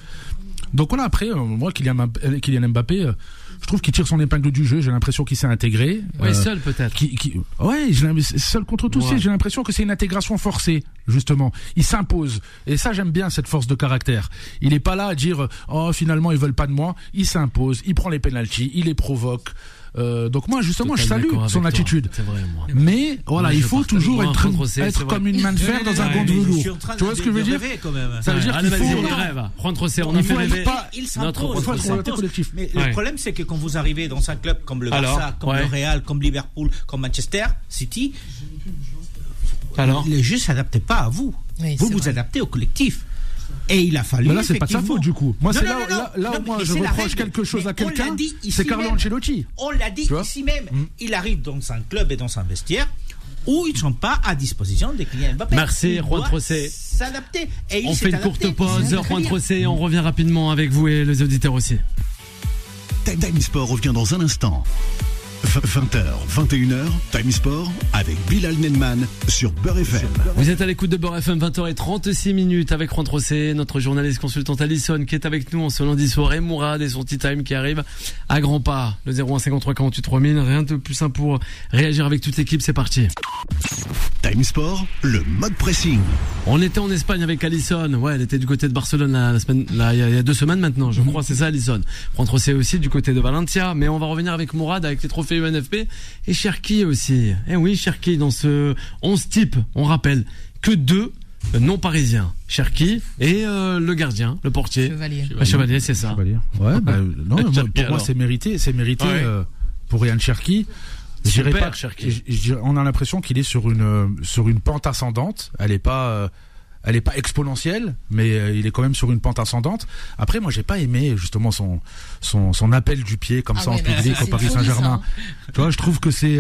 Donc voilà, après moi Kylian Mbappé, je trouve qu'il tire son épingle du jeu. J'ai l'impression qu'il s'est intégré. Ouais, seul peut-être. Seul contre tous. Ouais. J'ai l'impression que c'est une intégration forcée, justement. Il s'impose. Et ça, j'aime bien cette force de caractère. Il est pas là à dire finalement ils veulent pas de moi. Il s'impose. Il prend les pénaltys. Il les provoque. Donc moi justement je salue son attitude. C'est vrai, moi. Mais voilà, il faut toujours être comme une main de fer dans un gant de velours. Tu vois ce que je veux dire? Ça veut dire qu'il faut Juan José, on a fait rêver notre collectif. Mais le problème c'est que quand vous arrivez dans un club comme le Barça, comme le Real, comme Liverpool, comme Manchester City, le jeu s'adapte pas à vous. Vous adaptez au collectif. Et il a fallu. Mais là, c'est pas de sa faute, du coup. Moi, là où moi, je reproche quelque chose à quelqu'un, c'est Carlo Ancelotti. On l'a dit ici même. Il arrive dans un club et dans un vestiaire où ils ne sont pas à disposition des clients Mbappé. Merci, Juan José. S'adapter. On fait une courte pause, Juan José, on revient rapidement avec vous et les auditeurs aussi. Time Sport revient dans un instant. 20h, 21h, Time Sport avec Bilal Nenman sur Beurre FM. Vous êtes à l'écoute de Beurre FM, 20h36 avec Juan José, notre journaliste consultante Alison qui est avec nous en ce lundi soir, et Mourad et son Tea Time qui arrive à grands pas. Le 0153 48 3000, rien de plus simple pour réagir avec toute l'équipe, c'est parti. Time Sport, le mode pressing. On était en Espagne avec Alison. Ouais, elle était du côté de Barcelone il y a 2 semaines maintenant, je crois, c'est ça Alison. Juan José aussi du côté de Valencia, mais on va revenir avec Mourad avec les trophées UNFP et Cherki aussi. Eh oui, Cherki dans ce 11 type, on rappelle que 2 non parisiens, Cherki et le gardien, le portier. Chevalier, c'est ça. Chevalier. Ouais, pour moi c'est mérité pour Ryan Cherki. On a l'impression qu'il est sur une pente ascendante. Elle est pas exponentielle, mais il est quand même sur une pente ascendante. Après, moi, j'ai pas aimé justement son appel du pied comme ça en public au Paris Saint-Germain. Tu vois, je trouve que c'est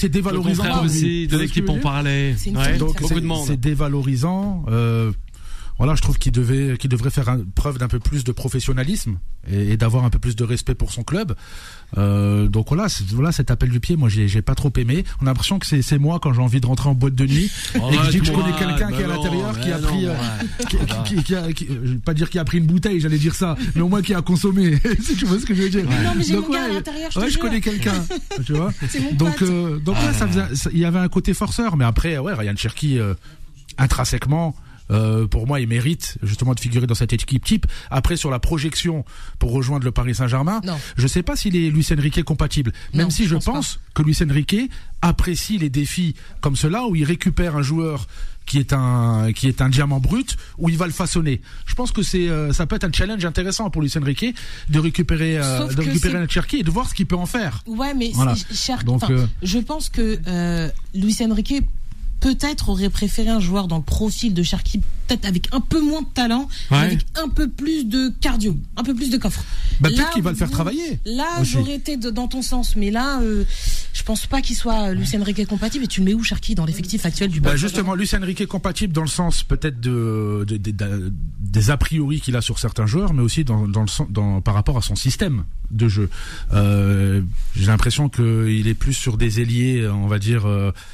dévalorisant. Aussi de l'équipe en parlait. Donc beaucoup de monde. C'est dévalorisant. Voilà, je trouve qu'il devrait faire preuve d'un peu plus de professionnalisme et d'avoir un peu plus de respect pour son club. Donc voilà, cet appel du pied, moi j'ai pas trop aimé. On a l'impression que c'est moi quand j'ai envie de rentrer en boîte de nuit et que je dis que je connais quelqu'un qui est à l'intérieur, qui a pris, je vais pas dire qui a pris une bouteille, j'allais dire ça, mais au moins qui a consommé. Si tu vois ce que je veux dire. Non, mais j'ai mon gars à l'intérieur, je connais quelqu'un, tu vois. Donc ouais, il y avait un côté forceur, mais après, Ryan Cherki, intrinsèquement, Pour moi, il mérite justement de figurer dans cette équipe type. Après, sur la projection pour rejoindre le Paris Saint-Germain, je sais pas s'il est Luis Enrique compatible. Même si je pense que Luis Enrique apprécie les défis comme cela, où il récupère un joueur qui est un diamant brut, où il va le façonner. Je pense que ça peut être un challenge intéressant pour Luis Enrique de récupérer un Cherki et de voir ce qu'il peut en faire. Ouais, mais je pense que Luis Enrique peut-être aurait préféré un joueur dans le profil de Cherki, peut-être avec un peu moins de talent, mais avec un peu plus de cardio, un peu plus de coffre. Peut-être qu'il va le faire travailler. Là, j'aurais été dans ton sens, mais là, je pense pas qu'il soit Luis Enrique compatible. Et tu le mets où, Cherki, dans l'effectif actuel du Barça? Justement, Luis Enrique compatible dans le sens peut-être des a priori qu'il a sur certains joueurs, mais aussi par rapport à son système de jeu. J'ai l'impression qu'il est plus sur des ailiers, on va dire,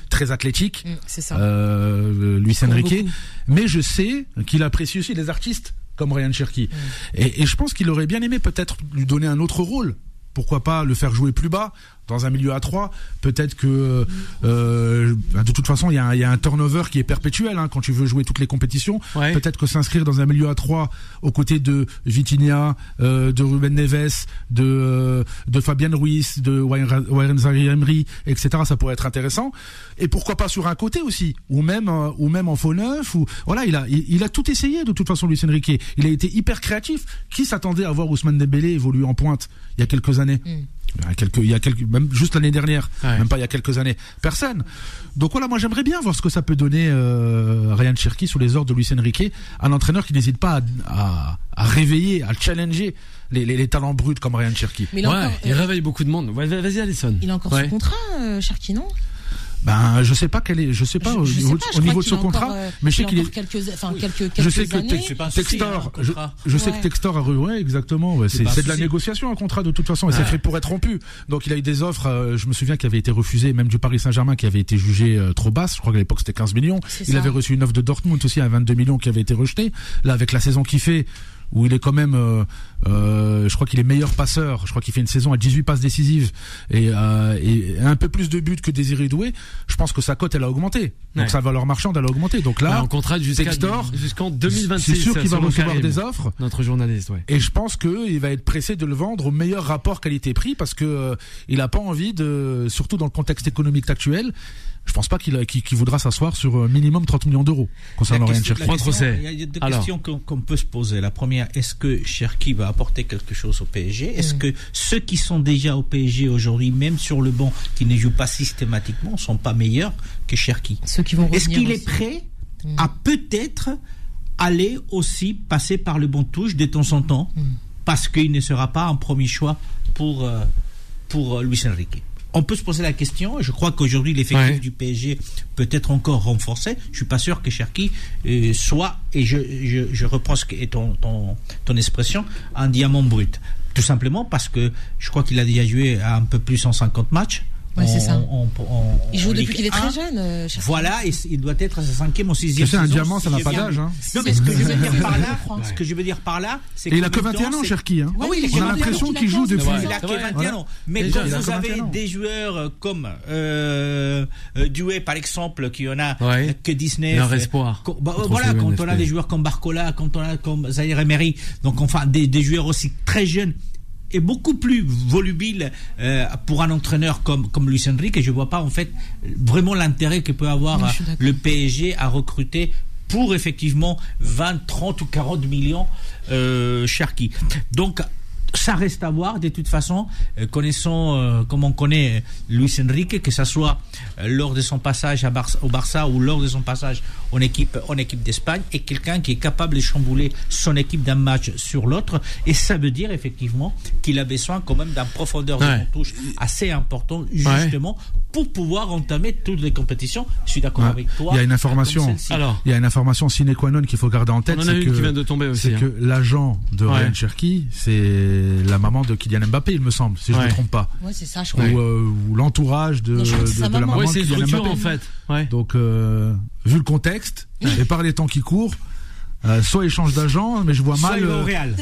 très athlétiques. C'est ça. Luis Enrique. Mais je sais qu'il apprécie aussi les artistes comme Ryan Cherki. Et je pense qu'il aurait bien aimé peut-être lui donner un autre rôle. Pourquoi pas le faire jouer plus bas dans un milieu à 3. Peut-être que de toute façon il y a un turnover qui est perpétuel quand tu veux jouer toutes les compétitions. Peut-être que s'inscrire dans un milieu à 3 aux côtés de Vitinha, de Ruben Neves, de Fabien Ruiz, de Warren Zaïre-Emery, etc. Ça pourrait être intéressant. Et pourquoi pas sur un côté aussi, ou même en faux neuf. Voilà, il a tout essayé de toute façon, Luis Enrique. Il a été hyper créatif. Qui s'attendait à voir Ousmane Dembélé évoluer en pointe il y a quelques années? Même juste l'année dernière, même pas il y a quelques années, personne. Donc voilà, moi j'aimerais bien voir ce que ça peut donner Ryan Cherki sous les ordres de Luis Enrique, un entraîneur qui n'hésite pas à réveiller, à challenger les talents bruts comme Ryan Cherki. Mais il réveille beaucoup de monde. Vas-y, Alison. Il a encore ce contrat, Cherki, non? Je sais pas au niveau de ce contrat, mais je sais qu'il est quelques je sais que années. Textor, je sais que Textor a exactement, c'est de la négociation un contrat de toute façon, et c'est fait pour être rompu. Donc il a eu des offres, je me souviens qui avaient été refusées, même du Paris Saint-Germain qui avait été jugé trop basse, je crois qu'à l'époque c'était 15 millions. Il avait reçu une offre de Dortmund aussi à 22 millions qui avait été rejetée. Là avec la saison qu'il fait, où il est quand même je crois qu'il est meilleur passeur, je crois qu'il fait une saison à 18 passes décisives et un peu plus de buts que Désiré Doué, je pense que sa cote elle a augmenté, donc sa valeur marchande elle a augmenté, donc là en contrat jusqu'en 2026, c'est sûr qu'il va recevoir des offres, notre journaliste, et je pense qu'il va être pressé de le vendre au meilleur rapport qualité-prix, parce que il a pas envie surtout dans le contexte économique actuel, je pense pas qu'il voudra s'asseoir sur minimum 30 millions d'euros concernant Ryan Cherki. Il y a deux questions qu'on peut se poser. La première, est-ce que Cherki va apporter quelque chose au PSG? Est-ce que ceux qui sont déjà au PSG aujourd'hui, même sur le banc, qui ne jouent pas systématiquement, sont pas meilleurs que Cherki? Ceux qui vont revenir. Est-ce qu'il est prêt à peut-être aller aussi passer par le banc de touche de temps en temps, parce qu'il ne sera pas un premier choix pour Luis Enrique? On peut se poser la question. Je crois qu'aujourd'hui l'effectif du PSG peut être encore renforcé. Je suis pas sûr que Cherki soit, et je reprends ton expression, un diamant brut. Tout simplement parce que je crois qu'il a déjà joué à un peu plus de 150 matchs. C'est ça. Il joue depuis qu'il est très jeune. Voilà, et il doit être à sa 5e ou 6e saison. C'est un diamant, ça n'a pas d'âge. Non, mais ce que je veux dire par là, c'est que. Et il a que 21 ans, Cherki. Oui, on a l'impression qu'il joue depuis. Il a que 21 ans. Mais quand vous avez des joueurs comme Doué, par exemple, qui en a que 19. Un espoir. Voilà, quand on a des joueurs comme Barcola, quand on a comme Zaïre-Emery, donc enfin des joueurs aussi très jeunes est beaucoup plus volubile pour un entraîneur comme Luis Enrique, et je vois pas en fait vraiment l'intérêt que peut avoir le PSG à recruter pour effectivement 20, 30 ou 40 millions Cherki. Donc ça reste à voir de toute façon, connaissant comme on connaît Luis Enrique, que ça soit lors de son passage au Barça ou lors de son passage en équipe d'Espagne, est quelqu'un qui est capable de chambouler son équipe d'un match sur l'autre, et ça veut dire effectivement qu'il a besoin quand même d'un profondeur de touche assez important, justement pour pouvoir entamer toutes les compétitions. Je suis d'accord avec toi. Il y a une information sine qua non qu'il faut garder en tête, on en a une qui vient de tomber aussi, que l'agent de Ryan Cherki, c'est la maman de Kylian Mbappé, il me semble, si je ne me trompe pas. Ouais, c'est ça, je crois. Ou l'entourage de la maman de Kylian Mbappé. En fait. Donc, vu le contexte, et par les temps qui courent, Soit il change d'agent, mais je vois mal. Soit il va au Real.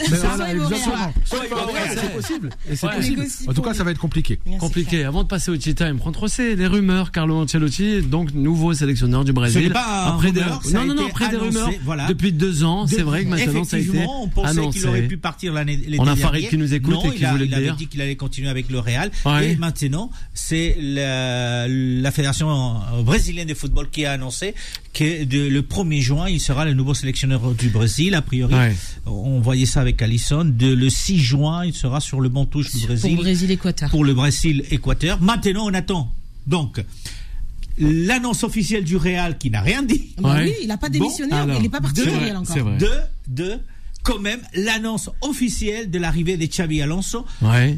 Soit il va au Real. C'est possible. Et c'est possible. En tout cas, ça va être compliqué. Compliqué. Avant de passer au Tea Time, Juan José, les rumeurs, Carlo Ancelotti, donc nouveau sélectionneur du Brésil. Ce n'est pas après des rumeurs. Voilà. Depuis 2 ans, c'est vrai que maintenant ça a été annoncé. On pensait qu'il aurait pu partir l'été dernier. On a Farid qui nous écoute et qui voulait le dire. Il avait dit qu'il allait continuer avec le Real. Et maintenant, c'est la fédération brésilienne de football qui a annoncé que le 1er juin, il sera le nouveau sélectionneur du Brésil. A priori, on voyait ça avec Alisson. Le 6 juin, il sera sur le banc touche du Brésil. Pour le Brésil-Équateur. Maintenant, on attend. Donc, l'annonce officielle du Real qui n'a rien dit. Oui, il n'a pas démissionné, il n'est pas parti du Real encore. Quand même, l'annonce officielle de l'arrivée de Xabi Alonso,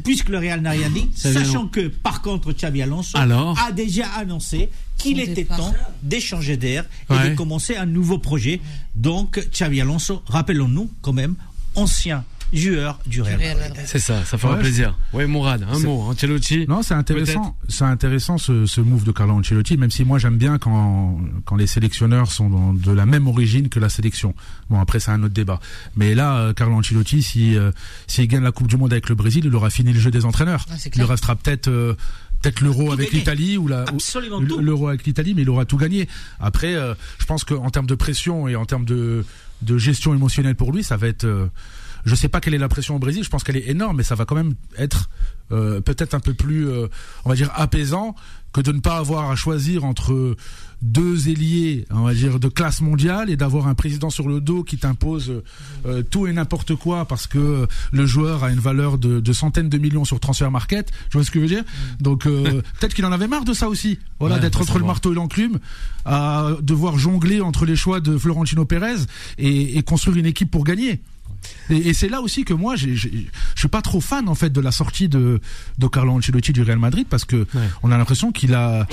puisque le Real n'a rien dit, sachant que, par contre, Xabi Alonso a déjà annoncé qu'il était temps d'échanger d'air et de commencer un nouveau projet. Donc, Xabi Alonso, rappelons-nous quand même, ancien joueur du Real Madrid. C'est ça fera plaisir. Oui, Mourad, un mot, Ancelotti. Non, c'est intéressant. C'est intéressant ce move de Carlo Ancelotti, même si moi j'aime bien quand les sélectionneurs sont de la même origine que la sélection. Bon, après c'est un autre débat. Mais là, Carlo Ancelotti, s'il gagne la Coupe du Monde avec le Brésil, il aura fini le jeu des entraîneurs. Il restera peut-être l'Euro avec l'Italie ou l'Euro avec l'Italie, mais il aura tout gagné. Après, je pense qu'en termes de pression et en termes de gestion émotionnelle pour lui, ça va être je sais pas quelle est la pression au Brésil, je pense qu'elle est énorme, mais ça va quand même être peut-être un peu plus, on va dire, apaisant que de ne pas avoir à choisir entre 2 ailiers, on va dire, de classe mondiale et d'avoir un président sur le dos qui t'impose tout et n'importe quoi parce que le joueur a une valeur de centaines de millions sur Transfer Market. Tu vois ce que je veux dire? Donc peut-être qu'il en avait marre de ça aussi. Voilà, d'être entre le marteau et l'enclume, à devoir jongler entre les choix de Florentino Pérez et construire une équipe pour gagner. Et c'est là aussi que moi je suis pas trop fan en fait de la sortie de Carlo Ancelotti du Real Madrid parce que on a l'impression qu'il a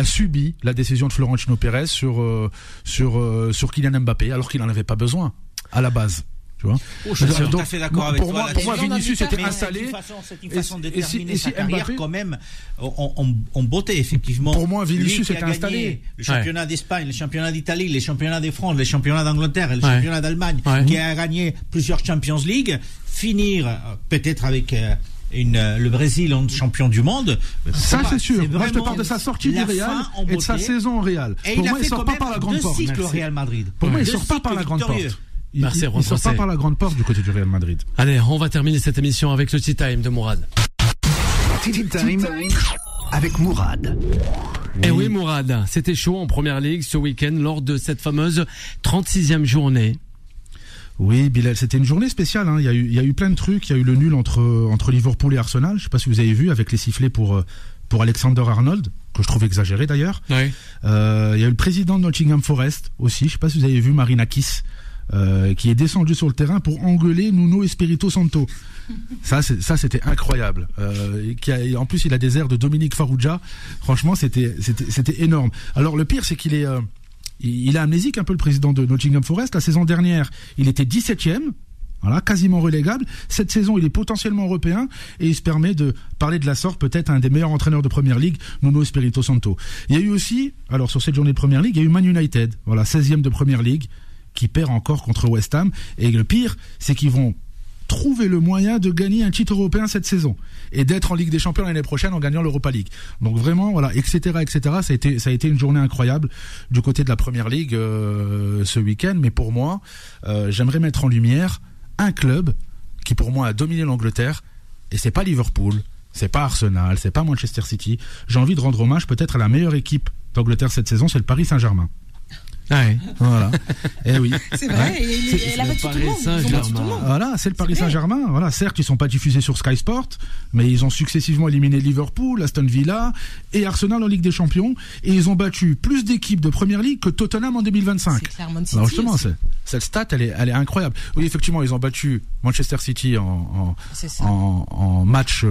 subi la décision de Florentino Pérez sur Kylian Mbappé alors qu'il n'en avait pas besoin à la base. Tu vois, je suis tout à fait d'accord avec toi. Pour moi, Vinicius était installé. C'est une façon de terminer sa carrière quand même en beauté, effectivement. Pour moi, Vinicius était installé. Le championnat d'Espagne, le championnat d'Italie, les championnats de France, les championnats d'Angleterre, le championnat d'Allemagne, qui a gagné plusieurs Champions League, finir peut-être avec le Brésil en champion du monde. Ça, c'est sûr. Moi, je te parle de sa sortie du Real et de sa saison au Real. Pour moi, il sort pas par la grande porte. Au Real Madrid. Pour moi, il sort pas par la grande porte. Il sort pas par la grande porte du côté du Real Madrid. Allez, on va terminer cette émission avec le Tea Time de Mourad. Tea Time avec Mourad. Et oui, Mourad, c'était chaud en Première Ligue ce week-end lors de cette fameuse 36e journée. Oui, Bilal, c'était une journée spéciale. Il y a eu plein de trucs. Il y a eu le nul entre Liverpool et Arsenal. Je sais pas si vous avez vu avec les sifflets pour Alexander Arnold, que je trouve exagéré d'ailleurs. Oui. Il y a eu le président de Nottingham Forest aussi. Je sais pas si vous avez vu Marinakis, qui est descendu sur le terrain pour engueuler Nuno Espirito Santo. Ça c'était incroyable. En plus, il a des airs de Dominique Farrugia. Franchement, c'était énorme. Alors le pire, c'est qu'il est il est amnésique un peu, le président de Nottingham Forest. La saison dernière, il était 17e. Voilà, quasiment relégable. Cette saison, il est potentiellement européen et il se permet de parler de la sorte peut-être à un des meilleurs entraîneurs de Première Ligue, Nuno Espirito Santo. Il y a eu aussi, alors sur cette journée de Première Ligue, il y a eu Man United, voilà, 16e de Première Ligue, qui perd encore contre West Ham. Et le pire, c'est qu'ils vont trouver le moyen de gagner un titre européen cette saison et d'être en Ligue des Champions l'année prochaine en gagnant l'Europa League. Donc vraiment, voilà, etc. Ça a été une journée incroyable du côté de la Première Ligue ce week-end. Mais pour moi, j'aimerais mettre en lumière un club qui pour moi a dominé l'Angleterre, et c'est pas Liverpool, c'est pas Arsenal, c'est pas Manchester City. J'ai envie de rendre hommage peut-être à la meilleure équipe d'Angleterre cette saison, c'est le Paris Saint-Germain. Ouais. Voilà. Eh oui. C'est vrai. Il a battu tout le monde. Voilà, c'est le Paris Saint-Germain. Voilà, certes, ils sont pas diffusés sur Sky Sport, mais ils ont successivement éliminé Liverpool, Aston Villa et Arsenal en Ligue des Champions, et ils ont battu plus d'équipes de Première Ligue que Tottenham en 2025. C'est clairement City. Alors justement, cette stat, elle est incroyable. Oui, effectivement, ils ont battu Manchester City en match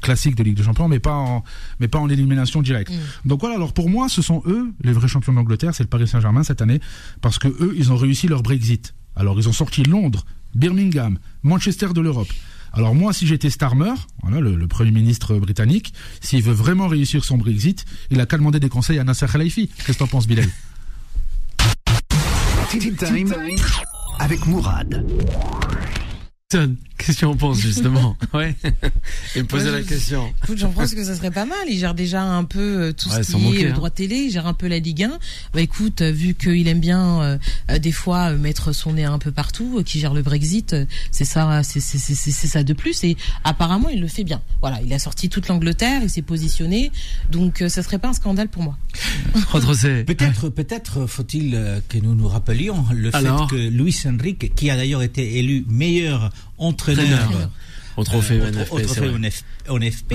classique de Ligue des Champions, mais pas en élimination directe. Donc voilà. Alors pour moi, ce sont eux les vrais champions d'Angleterre. C'est le Paris Saint-Germain cette année, parce que eux, ils ont réussi leur Brexit. Alors ils ont sorti Londres, Birmingham, Manchester de l'Europe. Alors moi, si j'étais Starmer, voilà, le Premier ministre britannique, s'il veut vraiment réussir son Brexit, il a qu'à demander des conseils à Nasser Khelaifi. Qu'est-ce que t'en penses, Bilal? Tea Time avec Mourad. Qu'est-ce qu'on pense justement? Ouais. Il me posait la question. Écoute, j'en pense que ça serait pas mal. Il gère déjà un peu tout ce qui est droit télé. Il gère un peu la Ligue 1. Bah écoute, vu qu'il aime bien des fois mettre son nez un peu partout, qui gère le Brexit, c'est ça de plus. Et apparemment, il le fait bien. Voilà, il a sorti toute l'Angleterre, il s'est positionné. Donc, ça serait pas un scandale pour moi. Peut-être faut-il que nous rappelions le fait que Luis Enrique, qui a d'ailleurs été élu meilleur entraîneur au trophée ONFP,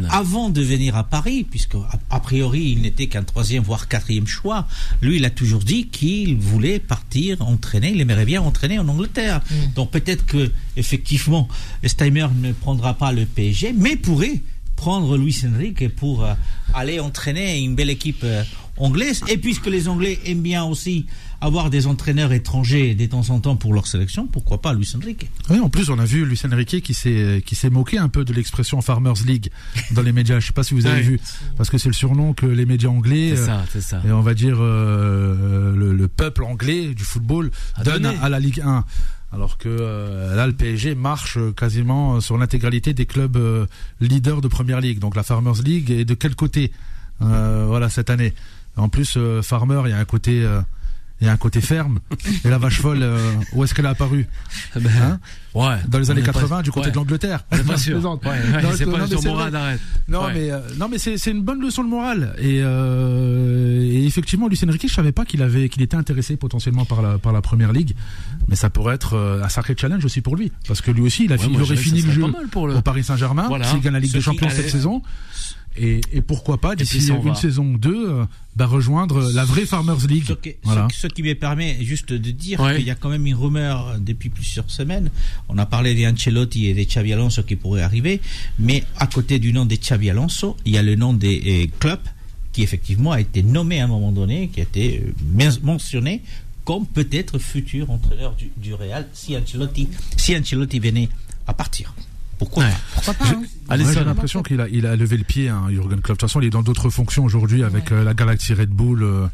avant de venir à Paris, puisque a priori il n'était qu'un 3e voire 4e choix, lui il a toujours dit qu'il voulait partir entraîner, il aimerait bien entraîner en Angleterre. Donc peut-être que effectivement Steimer ne prendra pas le PSG, mais pourrait prendre Luis Enrique pour aller entraîner une belle équipe anglaise. Et puisque les Anglais aiment bien aussi avoir des entraîneurs étrangers de temps en temps pour leur sélection, pourquoi pas Luis Enrique? Oui, en plus on a vu Luis Enrique qui s'est moqué un peu de l'expression Farmers League dans les médias. Je sais pas si vous avez vu, parce que c'est le surnom que les médias anglais, c'est ça. Et on va dire le peuple anglais du football donne à la Ligue 1. Alors que là, le PSG marche quasiment sur l'intégralité des clubs leaders de Première Ligue. Donc la Farmers League est de quel côté voilà, cette année? En plus, Farmer, il y a un côté ferme. Et la vache folle, où est-ce qu'elle a apparu? Dans les années 80, du côté de l'Angleterre. On n'est pas sûr. C'est pas sur morale, arrête. Non, mais c'est une bonne leçon de morale. Et effectivement, Luis Enrique, je savais pas qu'il était intéressé potentiellement par la Première Ligue. Mais ça pourrait être un sacré challenge aussi pour lui. Parce que lui aussi, il aurait fini le jeu au Paris Saint-Germain. S'il gagne la Ligue des Champions cette saison. Et pourquoi pas, d'ici une saison ou deux, rejoindre la vraie Farmers League. Ce qui me permet juste de dire qu'il y a quand même une rumeur depuis plusieurs semaines. On a parlé d'Ancelotti et de Xabi Alonso qui pourraient arriver, mais à côté du nom de Xabi Alonso, il y a le nom des clubs qui effectivement a été nommé à un moment donné, qui a été mentionné comme peut-être futur entraîneur du Real si Ancelotti venait à partir. Pourquoi pas J'ai l'impression qu'il a levé le pied, Jürgen Klopp. De toute façon, il est dans d'autres fonctions aujourd'hui avec la Galaxy Red Bull.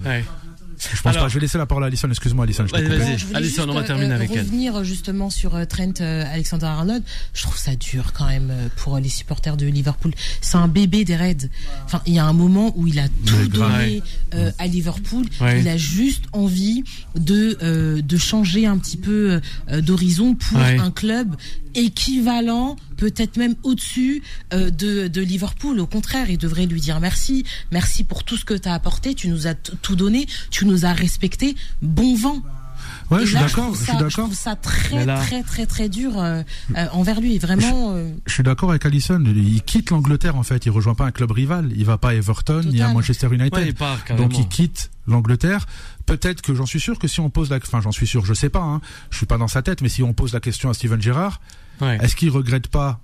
Je pense pas. Je vais laisser la parole à Alison. Excuse-moi, Alison. Vas-y, Alison, on va terminer avec elle. Revenir justement sur Trent Alexander-Arnold. Je trouve ça dur quand même pour les supporters de Liverpool. C'est un bébé des Reds. Enfin, il y a un moment où il a tout donné à Liverpool. Il a juste envie de changer un petit peu d'horizon pour un club équivalent, peut-être même au-dessus de Liverpool. Au contraire, il devrait lui dire merci pour tout ce que tu as apporté, tu nous as tout donné, tu nous as respecté, bon vent. Ouais, je suis d'accord. Je trouve ça très dur envers lui, vraiment. Je suis d'accord avec Alisson. Il quitte l'Angleterre en fait. Il rejoint pas un club rival. Il va pas à Everton ni à Manchester United. Donc il quitte l'Angleterre. Peut-être que j'en suis sûr que si on pose j'en suis sûr, je sais pas. Je suis pas dans sa tête, mais si on pose la question à Steven Gerrard, est-ce qu'il regrette pas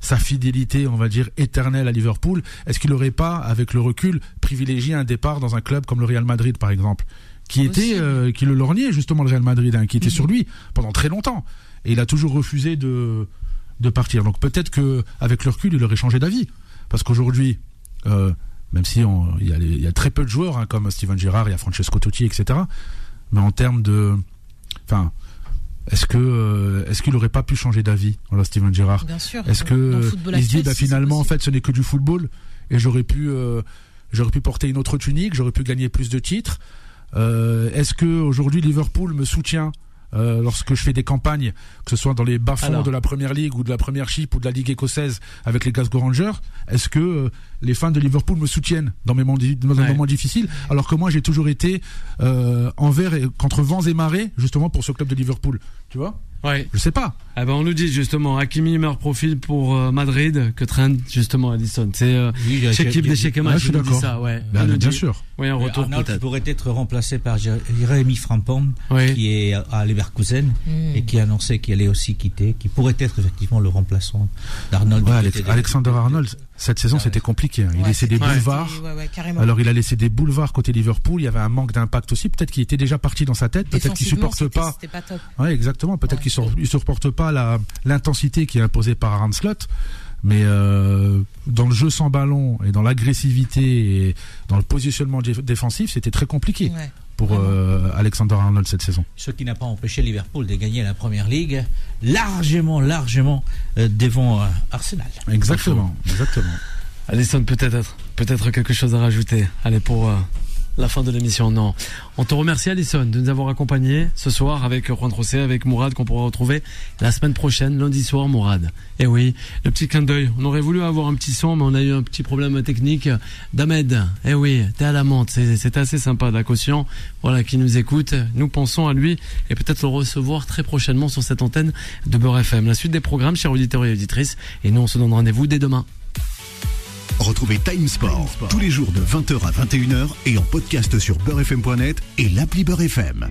sa fidélité, on va dire, éternelle à Liverpool? Est-ce qu'il aurait pas, avec le recul, privilégié un départ dans un club comme le Real Madrid, par exemple, qui le lorgnait justement, le Real Madrid, qui était sur lui pendant très longtemps, et il a toujours refusé de partir. Donc peut-être que avec le recul, il aurait changé d'avis, parce qu'aujourd'hui, même si il y a très peu de joueurs comme Steven Gerrard, il y a Francesco Totti, etc. Mais en termes de, est-ce qu'il aurait pas pu changer d'avis, voilà, Steven Gerrard? Bien sûr. Est-ce que il se dit finalement en fait ce n'est que du football et j'aurais pu porter une autre tunique, j'aurais pu gagner plus de titres. Est-ce que aujourd'hui Liverpool me soutient lorsque je fais des campagnes, que ce soit dans les bas-fonds de la Première Ligue ou de la Premiership ou de la Ligue écossaise avec les Glasgow Rangers? Est-ce que les fans de Liverpool me soutiennent dans mes moments difficiles, alors que moi j'ai toujours été envers et contre vents et marées justement pour ce club de Liverpool, tu vois? Je sais pas. On nous dit justement Hakimi meilleur profil pour Madrid que Trent, justement, Addison. C'est chez Clip des Cheikh Match, je dis ça. Bien sûr. Un retour Arnold peut-être. Pourrait être remplacé par Jérémy Frimpong, qui est à Leverkusen et qui a annoncé qu'il allait aussi quitter, qui pourrait être effectivement le remplaçant d'Arnold. Alexander Arnold, cette saison c'était compliqué. Il laissait des boulevards. Alors il a laissé des boulevards côté Liverpool. Il y avait un manque d'impact aussi. Peut-être qu'il était déjà parti dans sa tête. Peut-être qu'il supporte pas. C'était pas top. Ouais, exactement. Peut-être qu'il supporte pas l'intensité qui est imposée par Arne Slot. Mais dans le jeu sans ballon et dans l'agressivité et dans le positionnement défensif, c'était très compliqué pour Alexander Arnold cette saison. Ce qui n'a pas empêché Liverpool de gagner la Première Ligue largement devant Arsenal. Exactement. Alisson, peut-être quelque chose à rajouter. Allez, pour la fin de l'émission. Non. On te remercie, Alisson, de nous avoir accompagnés ce soir avec Juan José, avec Mourad, qu'on pourra retrouver la semaine prochaine, lundi soir, Mourad. Et oui, le petit clin d'œil. On aurait voulu avoir un petit son, mais on a eu un petit problème technique d'Ahmed. Eh oui, t'es à la menthe. C'est assez sympa, la caution. Voilà, qui nous écoute. Nous pensons à lui et peut-être le recevoir très prochainement sur cette antenne de Beurre FM. La suite des programmes, chers auditeurs et auditrices. Et nous, on se donne rendez-vous dès demain. Retrouvez Time Sport tous les jours de 20h à 21h et en podcast sur beurrefm.net et l'appli Beurre FM.